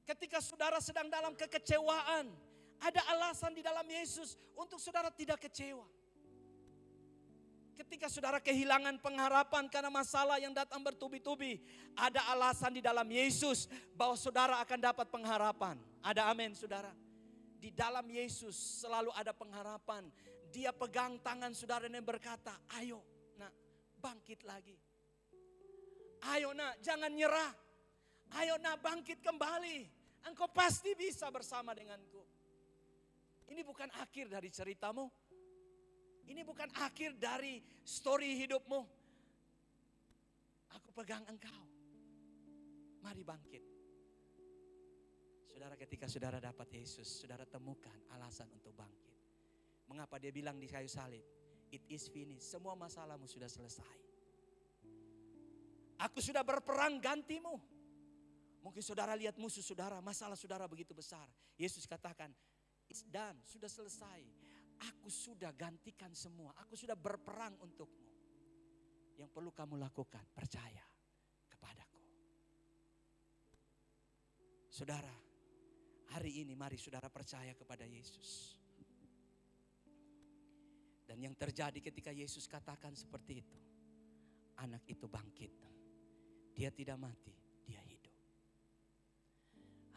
Ketika saudara sedang dalam kekecewaan, ada alasan di dalam Yesus untuk saudara tidak kecewa. Ketika saudara kehilangan pengharapan karena masalah yang datang bertubi-tubi, ada alasan di dalam Yesus bahwa saudara akan dapat pengharapan. Ada amin saudara. Di dalam Yesus selalu ada pengharapan. Dia pegang tangan saudara dan berkata, ayo nak bangkit lagi. Ayo nak jangan nyerah. Ayo nak bangkit kembali. Engkau pasti bisa bersama denganku. Ini bukan akhir dari ceritamu. Ini bukan akhir dari story hidupmu. Aku pegang engkau. Mari bangkit. Saudara, ketika saudara dapat Yesus, saudara temukan alasan untuk bangkit. Mengapa dia bilang di kayu salib, it is finished, semua masalahmu sudah selesai. Aku sudah berperang gantimu. Mungkin saudara lihat musuh saudara, masalah saudara begitu besar. Yesus katakan, it's done, sudah selesai. Aku sudah gantikan semua, aku sudah berperang untukmu. Yang perlu kamu lakukan, percaya kepadaku. Saudara, hari ini mari saudara percaya kepada Yesus. Dan yang terjadi ketika Yesus katakan seperti itu, anak itu bangkit. Dia tidak mati, dia hidup.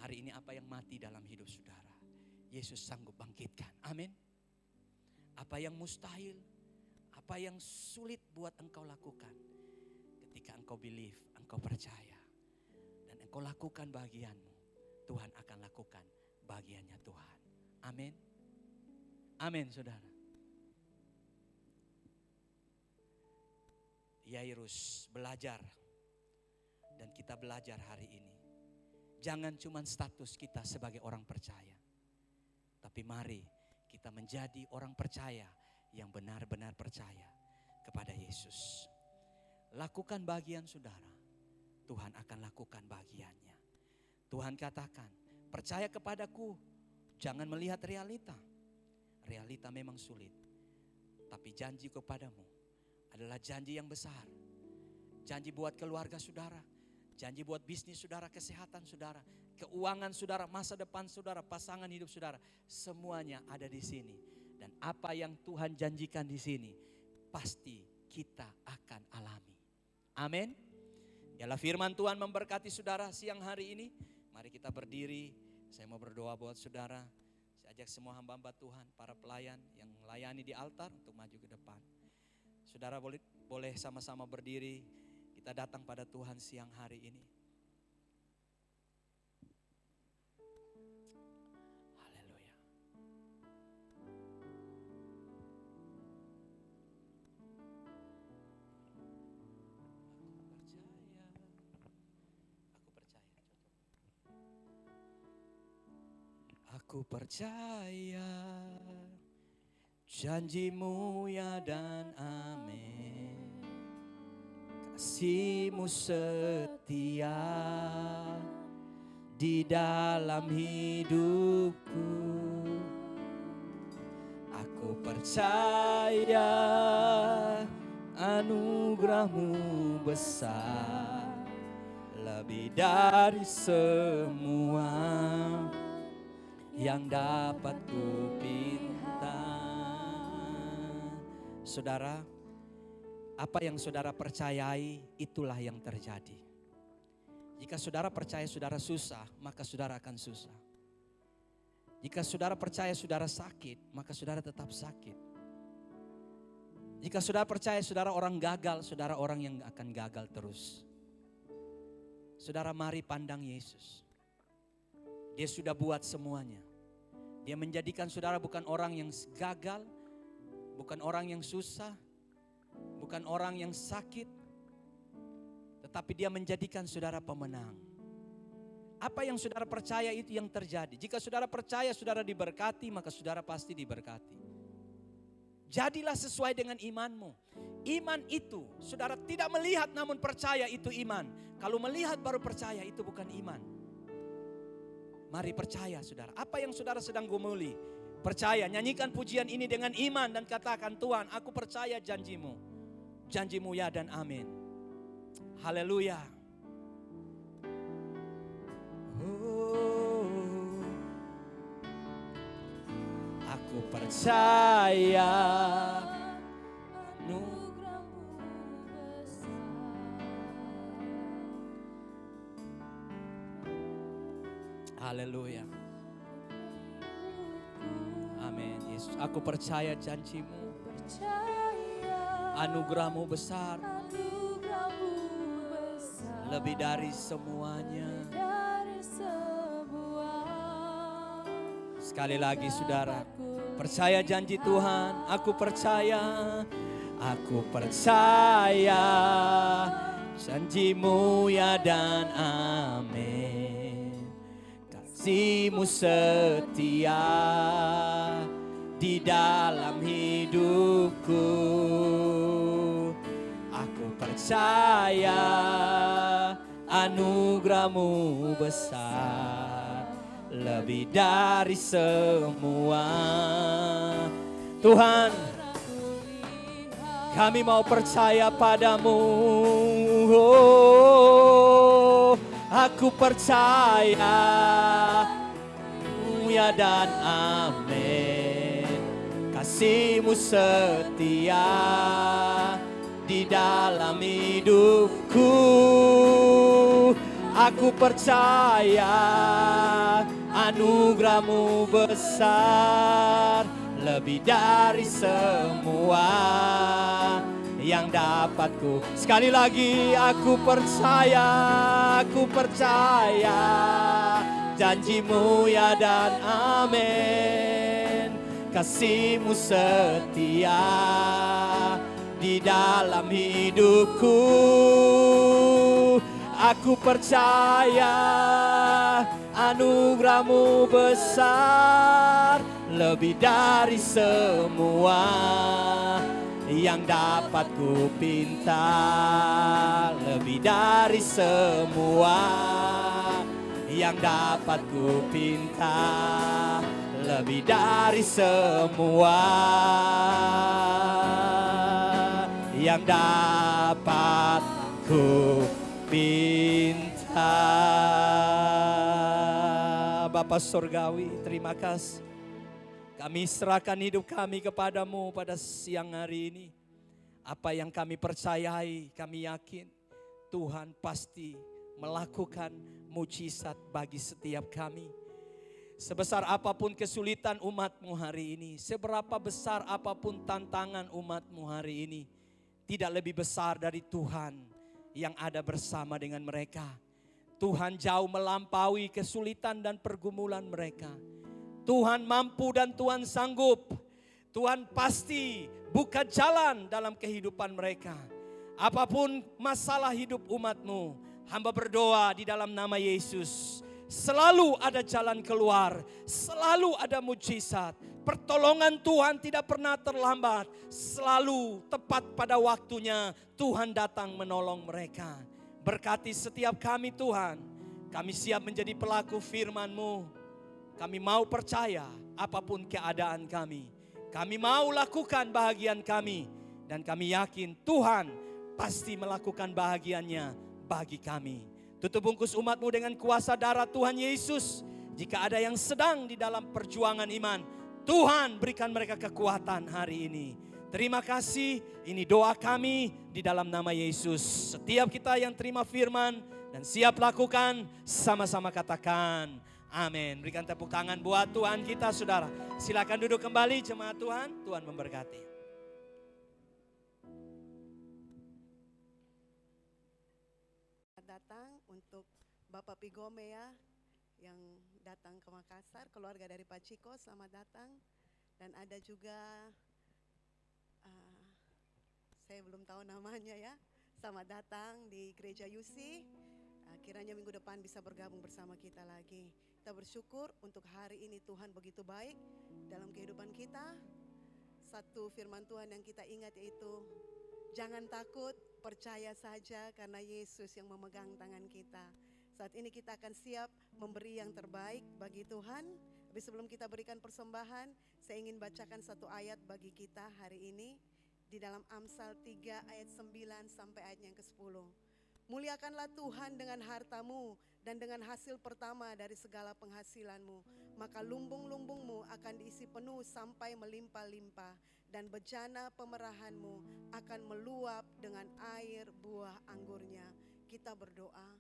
Hari ini apa yang mati dalam hidup saudara, Yesus sanggup bangkitkan. Amin. Apa yang mustahil, apa yang sulit buat engkau lakukan, ketika engkau believe, engkau percaya, dan engkau lakukan bagianmu, Tuhan akan lakukan bagiannya Tuhan. Amin. Amin saudara. Yairus belajar, dan kita belajar hari ini. Jangan cuma status kita sebagai orang percaya, tapi mari kita menjadi orang percaya yang benar-benar percaya kepada Yesus. Lakukan bagian saudara, Tuhan akan lakukan bagiannya. Tuhan katakan, percaya kepadaku, jangan melihat realita. Realita memang sulit, tapi janji kepadamu adalah janji yang besar. Janji buat keluarga saudara, janji buat bisnis saudara, kesehatan saudara, keuangan saudara, masa depan saudara, pasangan hidup saudara, semuanya ada di sini. Dan apa yang Tuhan janjikan di sini pasti kita akan alami. Amin. Biarlah firman Tuhan memberkati saudara siang hari ini. Mari kita berdiri. Saya mau berdoa buat saudara. Saya ajak semua hamba-hamba Tuhan, para pelayan yang melayani di altar untuk maju ke depan. Saudara boleh sama-sama berdiri. Kita datang pada Tuhan siang hari ini. Aku percaya janji-Mu ya dan amin. Kasih-Mu setia di dalam hidupku. Aku percaya anugerah-Mu besar, lebih dari semua yang dapat ku pinta. Saudara, apa yang saudara percayai, itulah yang terjadi. Jika saudara percaya saudara susah, maka saudara akan susah. Jika saudara percaya saudara sakit, maka saudara tetap sakit. Jika saudara percaya saudara orang gagal, saudara orang yang akan gagal terus. Saudara, mari pandang Yesus. Dia sudah buat semuanya. Dia menjadikan saudara bukan orang yang gagal, bukan orang yang susah, bukan orang yang sakit, tetapi dia menjadikan saudara pemenang. Apa yang saudara percaya itu yang terjadi. Jika saudara percaya saudara diberkati, maka saudara pasti diberkati. Jadilah sesuai dengan imanmu. Iman itu saudara tidak melihat namun percaya, itu iman. Kalau melihat baru percaya, itu bukan iman. Mari percaya saudara. Apa yang saudara sedang gumuli, percaya. Nyanyikan pujian ini dengan iman dan katakan, Tuhan, aku percaya janji-Mu. Janji-Mu ya dan amin. Haleluya. Oh, aku percaya haleluya. Amin. Yesus, aku percaya janji-Mu. Anugerah-Mu besar. Lebih dari semuanya. Sekali lagi saudara, percaya janji Tuhan. Aku percaya. Aku percaya janji-Mu ya dan amin. Kasih-Mu setia di dalam hidupku. Aku percaya anugerah-Mu besar, lebih dari semua. Tuhan, kami mau percaya padamu. Oh, aku percaya ya dan amin. Kasih-Mu setia di dalam hidupku. Aku percaya anugerah-Mu besar, lebih dari semua yang dapat ku. Sekali lagi, aku percaya janji-Mu ya dan amin. Kasih-Mu setia di dalam hidupku. Aku percaya anugerah-Mu besar, lebih dari semua yang dapat ku pinta, lebih dari semua yang dapat ku pinta, lebih dari semua yang dapat ku pinta. Bapa Surgawi, terima kasih. Kami serahkan hidup kami kepadamu pada siang hari ini. Apa yang kami percayai, kami yakin Tuhan pasti melakukan mujizat bagi setiap kami. Sebesar apapun kesulitan umat-Mu hari ini, seberapa besar apapun tantangan umat-Mu hari ini, tidak lebih besar dari Tuhan yang ada bersama dengan mereka. Tuhan jauh melampaui kesulitan dan pergumulan mereka. Tuhan mampu dan Tuhan sanggup. Tuhan pasti buka jalan dalam kehidupan mereka. Apapun masalah hidup umat-Mu, hamba berdoa di dalam nama Yesus. selalu ada jalan keluar, selalu ada mujizat. Pertolongan Tuhan tidak pernah terlambat, selalu tepat pada waktunya Tuhan datang menolong mereka. Berkati setiap kami Tuhan, kami siap menjadi pelaku firman-Mu. Kami mau percaya apapun keadaan kami. Kami mau lakukan bahagian kami. Dan kami yakin Tuhan pasti melakukan bahagiannya bagi kami. Tutup bungkus umat-Mu dengan kuasa darah Tuhan Yesus. Jika ada yang sedang di dalam perjuangan iman, Tuhan berikan mereka kekuatan hari ini. Terima kasih, ini doa kami di dalam nama Yesus. Setiap kita yang terima firman dan siap lakukan, sama-sama katakan amin. Berikan tepuk tangan buat Tuhan kita, saudara. Silakan duduk kembali jemaat Tuhan, Tuhan memberkati. Datang untuk Bapak Pigome ya, yang datang ke Makassar, keluarga dari Pak Ciko, selamat datang. Dan ada juga, saya belum tahu namanya ya, selamat datang di Gereja Yusi. Kiranya minggu depan bisa bergabung bersama kita lagi. Kita bersyukur untuk hari ini Tuhan begitu baik dalam kehidupan kita. Satu firman Tuhan yang kita ingat yaitu, jangan takut, percaya saja karena Yesus yang memegang tangan kita. Saat ini kita akan siap memberi yang terbaik bagi Tuhan. Tapi sebelum kita berikan persembahan, saya ingin bacakan satu ayat bagi kita hari ini. Di dalam Amsal 3 ayat 9 sampai ayat yang ke-10. Muliakanlah Tuhan dengan hartamu dan dengan hasil pertama dari segala penghasilanmu. Maka lumbung-lumbungmu akan diisi penuh sampai melimpah-limpah. Dan bejana pemerahanmu akan meluap dengan air buah anggurnya. Kita berdoa.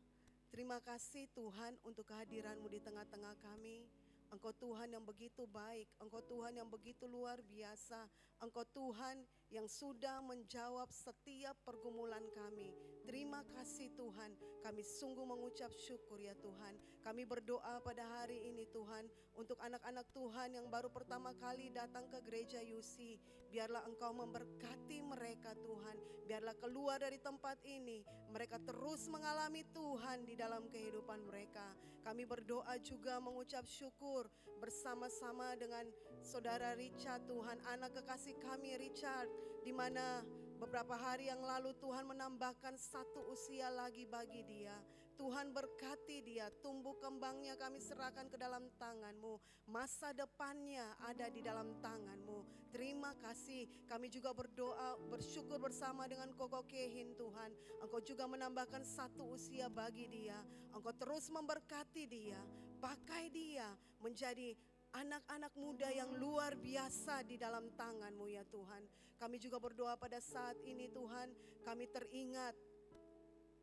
Terima kasih Tuhan untuk kehadiran-Mu di tengah-tengah kami. Engkau Tuhan yang begitu baik, Engkau Tuhan yang begitu luar biasa, Engkau Tuhan yang sudah menjawab setiap pergumulan kami. Terima kasih Tuhan, kami sungguh mengucap syukur ya Tuhan. Kami berdoa pada hari ini Tuhan, untuk anak-anak Tuhan yang baru pertama kali datang ke Gereja Yusi. Biarlah Engkau memberkati mereka Tuhan, biarlah keluar dari tempat ini, mereka terus mengalami Tuhan di dalam kehidupan mereka. Kami berdoa juga mengucap syukur bersama-sama dengan Saudara Richard Tuhan, anak kekasih kami Richard, di mana beberapa hari yang lalu Tuhan menambahkan satu usia lagi bagi dia. Tuhan berkati dia, tumbuh kembangnya kami serahkan ke dalam tangan-Mu. Masa depannya ada di dalam tangan-Mu. Terima kasih, kami juga berdoa, bersyukur bersama dengan Koko Kehin Tuhan. Engkau juga menambahkan satu usia bagi dia. Engkau terus memberkati dia, pakai dia menjadi anak-anak muda yang luar biasa di dalam tangan-Mu ya Tuhan. Kami juga berdoa pada saat ini Tuhan, kami teringat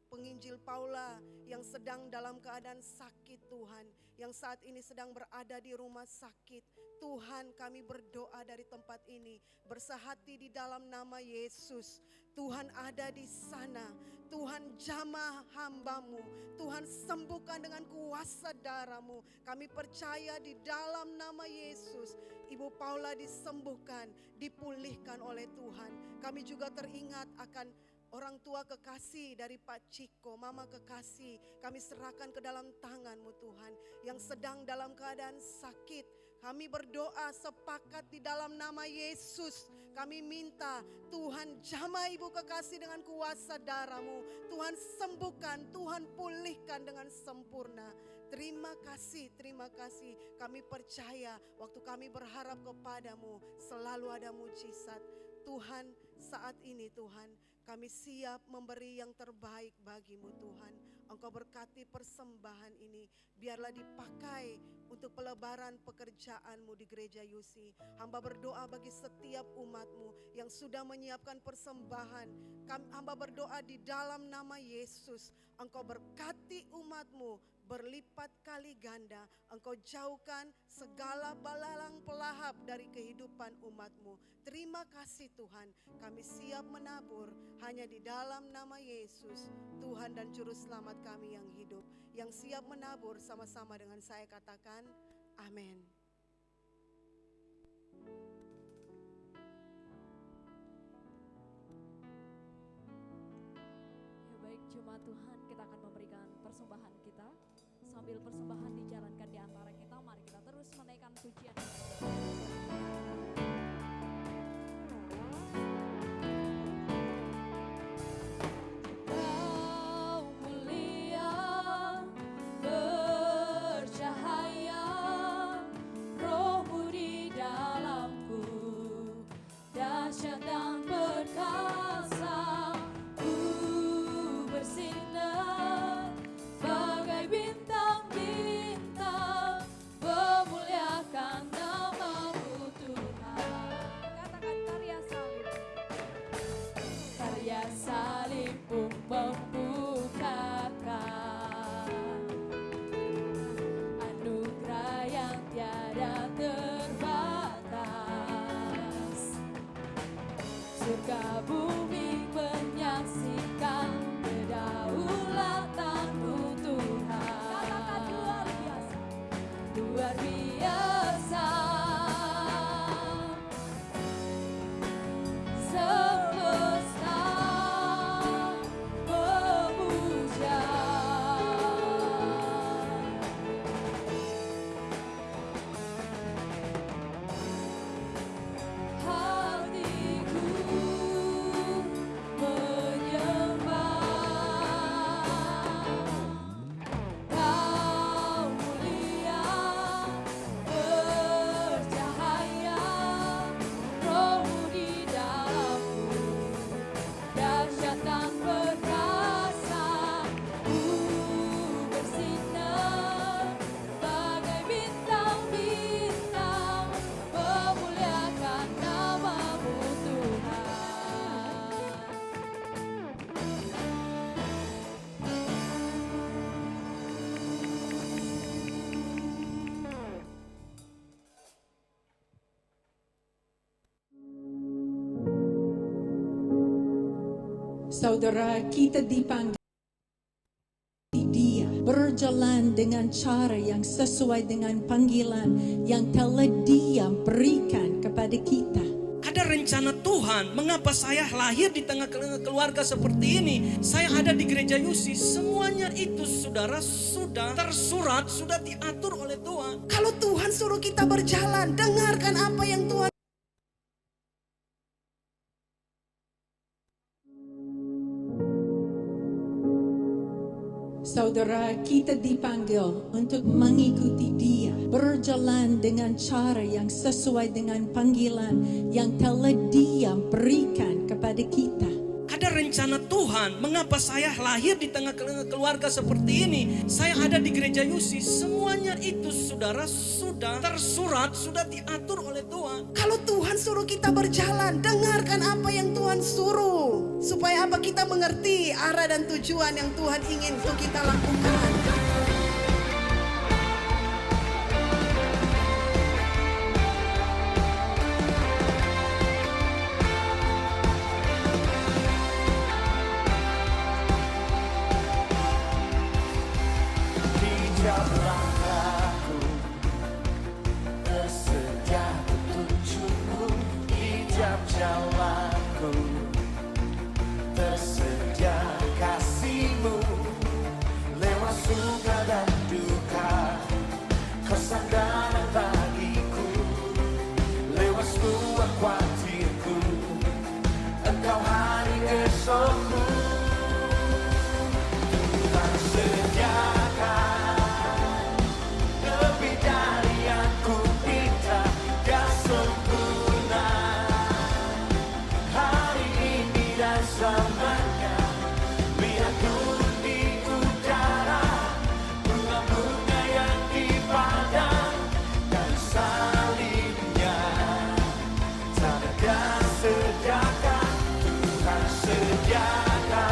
penginjil Paula yang sedang dalam keadaan sakit Tuhan, yang saat ini sedang berada di rumah sakit. Tuhan, kami berdoa dari tempat ini, bersehati di dalam nama Yesus. Tuhan ada di sana, Tuhan jamah hamba-Mu, Tuhan sembuhkan dengan kuasa darah-Mu. Kami percaya di dalam nama Yesus, Ibu Paula disembuhkan, dipulihkan oleh Tuhan. Kami juga teringat akan orang tua kekasih dari Pak Ciko, Mama kekasih, kami serahkan ke dalam tangan-Mu Tuhan, yang sedang dalam keadaan sakit. Kami berdoa sepakat di dalam nama Yesus. Kami minta Tuhan jamah ibu kekasih dengan kuasa darah-Mu. Tuhan sembuhkan, Tuhan pulihkan dengan sempurna. Terima kasih, terima kasih. Kami percaya waktu kami berharap kepada-Mu selalu ada mujizat. Tuhan, saat ini Tuhan, kami siap memberi yang terbaik bagi-Mu Tuhan. Engkau berkati persembahan ini, biarlah dipakai untuk pelebaran pekerjaan-Mu di Gereja Yusi. Hamba berdoa bagi setiap umat-Mu yang sudah menyiapkan persembahan. Hamba berdoa di dalam nama Yesus, Engkau berkati umat-Mu berlipat kali ganda. Engkau jauhkan segala belalang pelahap dari kehidupan umat-Mu. Terima kasih Tuhan, kami siap menabur hanya di dalam nama Yesus, Tuhan dan Juru Selamat kami yang hidup. Yang siap menabur sama-sama dengan saya katakan, amin. Ya baik, jemaat Tuhan, kita akan memberikan persembahan kita sambil persembahan dijalankan di antara kita, mari kita terus menaikkan pujian. Kau mulia, bercahaya, Roh-Mu di dalamku, dahsyat dan perkasa, bersinar bagai bintang-bintang, memuliakan nama-Mu Tuhan. Katakan karya salib. Karya salib-Mu membukakan anugerah yang tiada terbatas. Surga bumi menyaksikan kedaulatan-Mu Tuhan. Katakan luar biasa. Luar biasa. Semesta memuja. Hatiku menyembah. Kau mulia, bercahaya, Roh-Mu di dalamku, dahsyat dan perkasa, bersinar bagai bintang-bintang, memuliakan nama-Mu Tuhan. Saudara, kita dipanggil Dia berjalan dengan cara yang sesuai dengan panggilan yang telah Dia berikan kepada kita. Ada rencana Tuhan, mengapa saya lahir di tengah keluarga seperti ini? Saya ada di gereja Yusi, semuanya itu saudara sudah tersurat, sudah diatur oleh Tuhan. Kalau Tuhan suruh kita berjalan, dengarkan apa yang Tuhan. Saudara, kita dipanggil untuk mengikuti Dia berjalan dengan cara yang sesuai dengan panggilan yang telah Dia berikan kepada kita. Ada rencana Tuhan, mengapa saya lahir di tengah keluarga seperti ini? Saya ada di gereja Yusi, semuanya itu saudara sudah tersurat, sudah diatur oleh Tuhan. Kalau Tuhan suruh kita berjalan, dengarkan apa yang Tuhan suruh. Supaya apa kita mengerti arah dan tujuan yang Tuhan ingin untuk kita lakukan. Setiap langkahku tersedia petunjukmu, di tiap jalanku tersedia kasih-Mu. Lewat suka dan duka, Kau sandaran bagiku. Lewat semua khawatirku, Engkau hari esokku. Tuhan sediakan lebih dari yang ku minta, Dia sempurna hari ini dan selamanya. Biar turun di udara bunga-bunga yang di padang, dan salibnya tanda Dia sediakan. Tuhan sediakan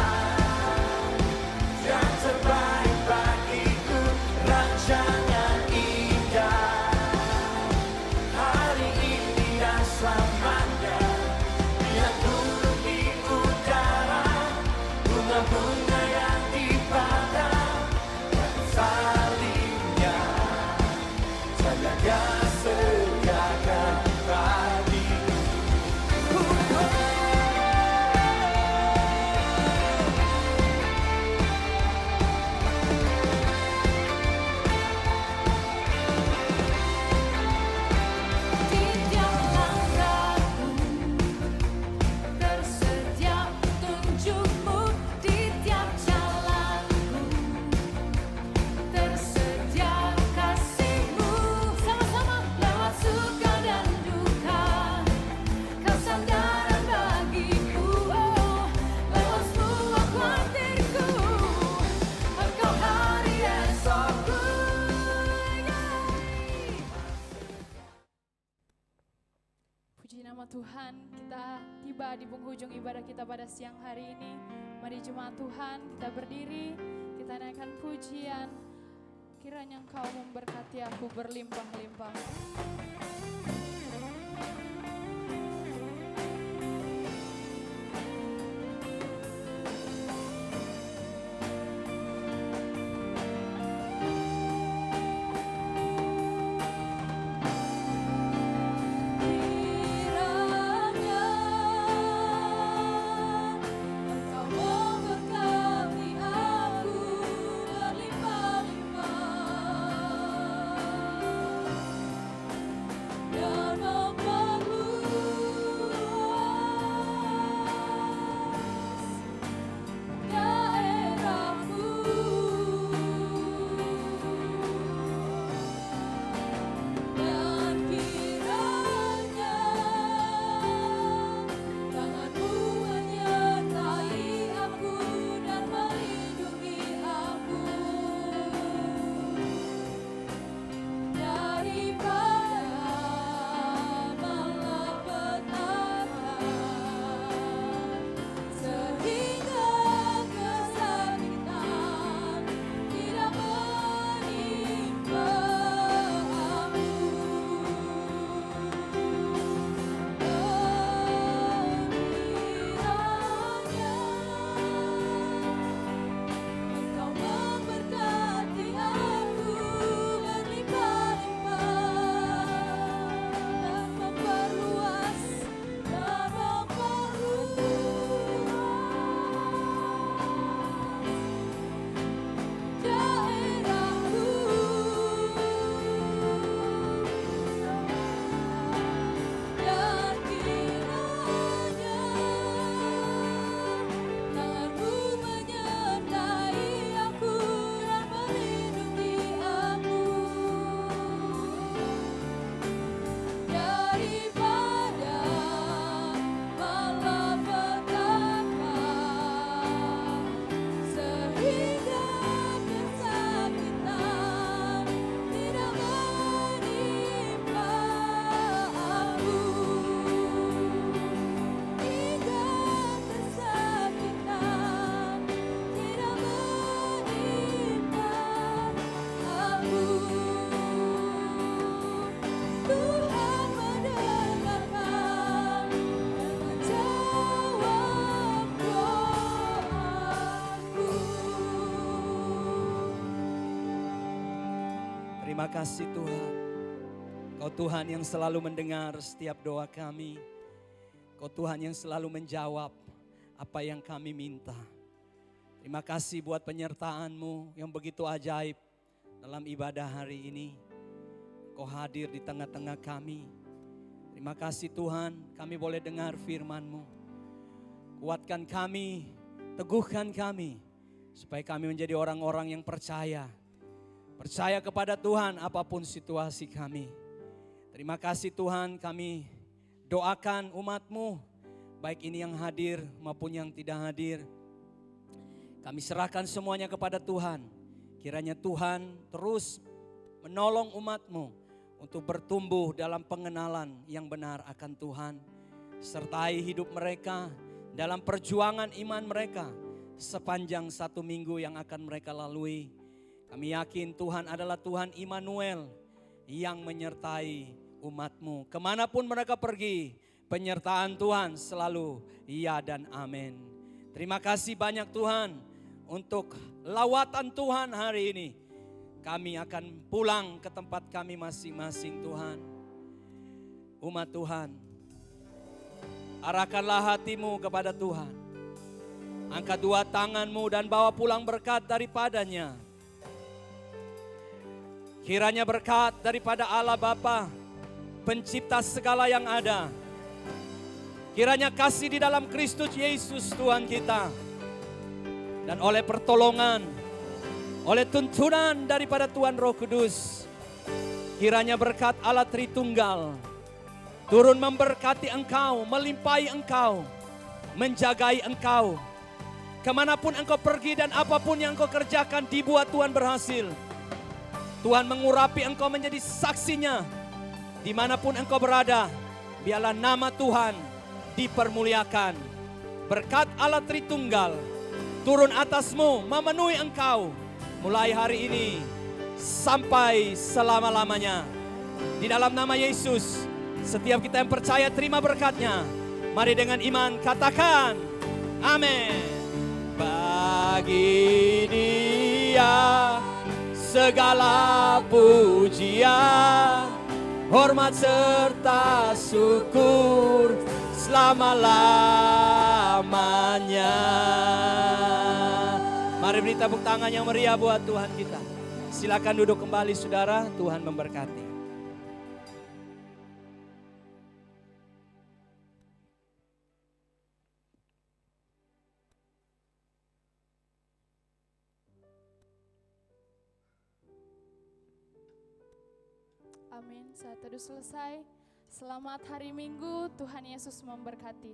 yang terbaik bagiku, rancangan indah hari ini dan selamanya. Biar turun di udara bunga-bunga yang di padang, dan salibnya tanda Dia sediakan bagiku. nama Tuhan, kita tiba di penghujung ibadah kita pada siang hari ini. Mari jemaat Tuhan, kita berdiri, kita naikkan pujian. Kiranya Engkau memberkati aku berlimpah-limpah. Terima kasih Tuhan. Kau Tuhan yang selalu mendengar setiap doa kami. Kau Tuhan yang selalu menjawab apa yang kami minta. Terima kasih buat penyertaan-Mu yang begitu ajaib dalam ibadah hari ini. Kau hadir di tengah-tengah kami. Terima kasih Tuhan, kami boleh dengar firman-Mu. Kuatkan kami, teguhkan kami, supaya kami menjadi orang-orang yang percaya. Percaya kepada Tuhan apapun situasi kami. Terima kasih Tuhan, kami doakan umat-Mu, baik ini yang hadir maupun yang tidak hadir. Kami serahkan semuanya kepada Tuhan. Kiranya Tuhan terus menolong umat-Mu untuk bertumbuh dalam pengenalan yang benar akan Tuhan. Sertai hidup mereka dalam perjuangan iman mereka sepanjang 1 minggu yang akan mereka lalui. Kami yakin Tuhan adalah Tuhan Immanuel yang menyertai umat-Mu. Kemanapun mereka pergi, penyertaan Tuhan selalu ya dan amin. Terima kasih banyak Tuhan untuk lawatan Tuhan hari ini. Kami akan pulang ke tempat kami masing-masing Tuhan. Umat Tuhan, arahkanlah hatimu kepada Tuhan. Angkat 2 tanganmu dan bawa pulang berkat daripadanya. Kiranya berkat daripada Allah Bapa, pencipta segala yang ada. Kiranya kasih di dalam Kristus Yesus Tuhan kita. Dan oleh pertolongan, oleh tuntunan daripada Tuhan Roh Kudus, kiranya berkat Allah Tritunggal turun memberkati engkau, melimpahi engkau, menjagai engkau. Kemanapun engkau pergi dan apapun yang engkau kerjakan dibuat Tuhan berhasil. Tuhan mengurapi engkau menjadi saksinya dimanapun engkau berada. Biarlah nama Tuhan dipermuliakan. Berkat Allah Tritunggal turun atasmu, memenuhi engkau mulai hari ini sampai selama-lamanya. Di dalam nama Yesus, setiap kita yang percaya terima berkatnya. Mari dengan iman katakan amin. Bagi Dia segala pujian, hormat serta syukur selama-lamanya. Mari beri tepuk tangan yang meriah buat Tuhan kita. Silakan duduk kembali saudara, Tuhan memberkati. Amin. Saat teduh selesai. Selamat hari Minggu, Tuhan Yesus memberkati.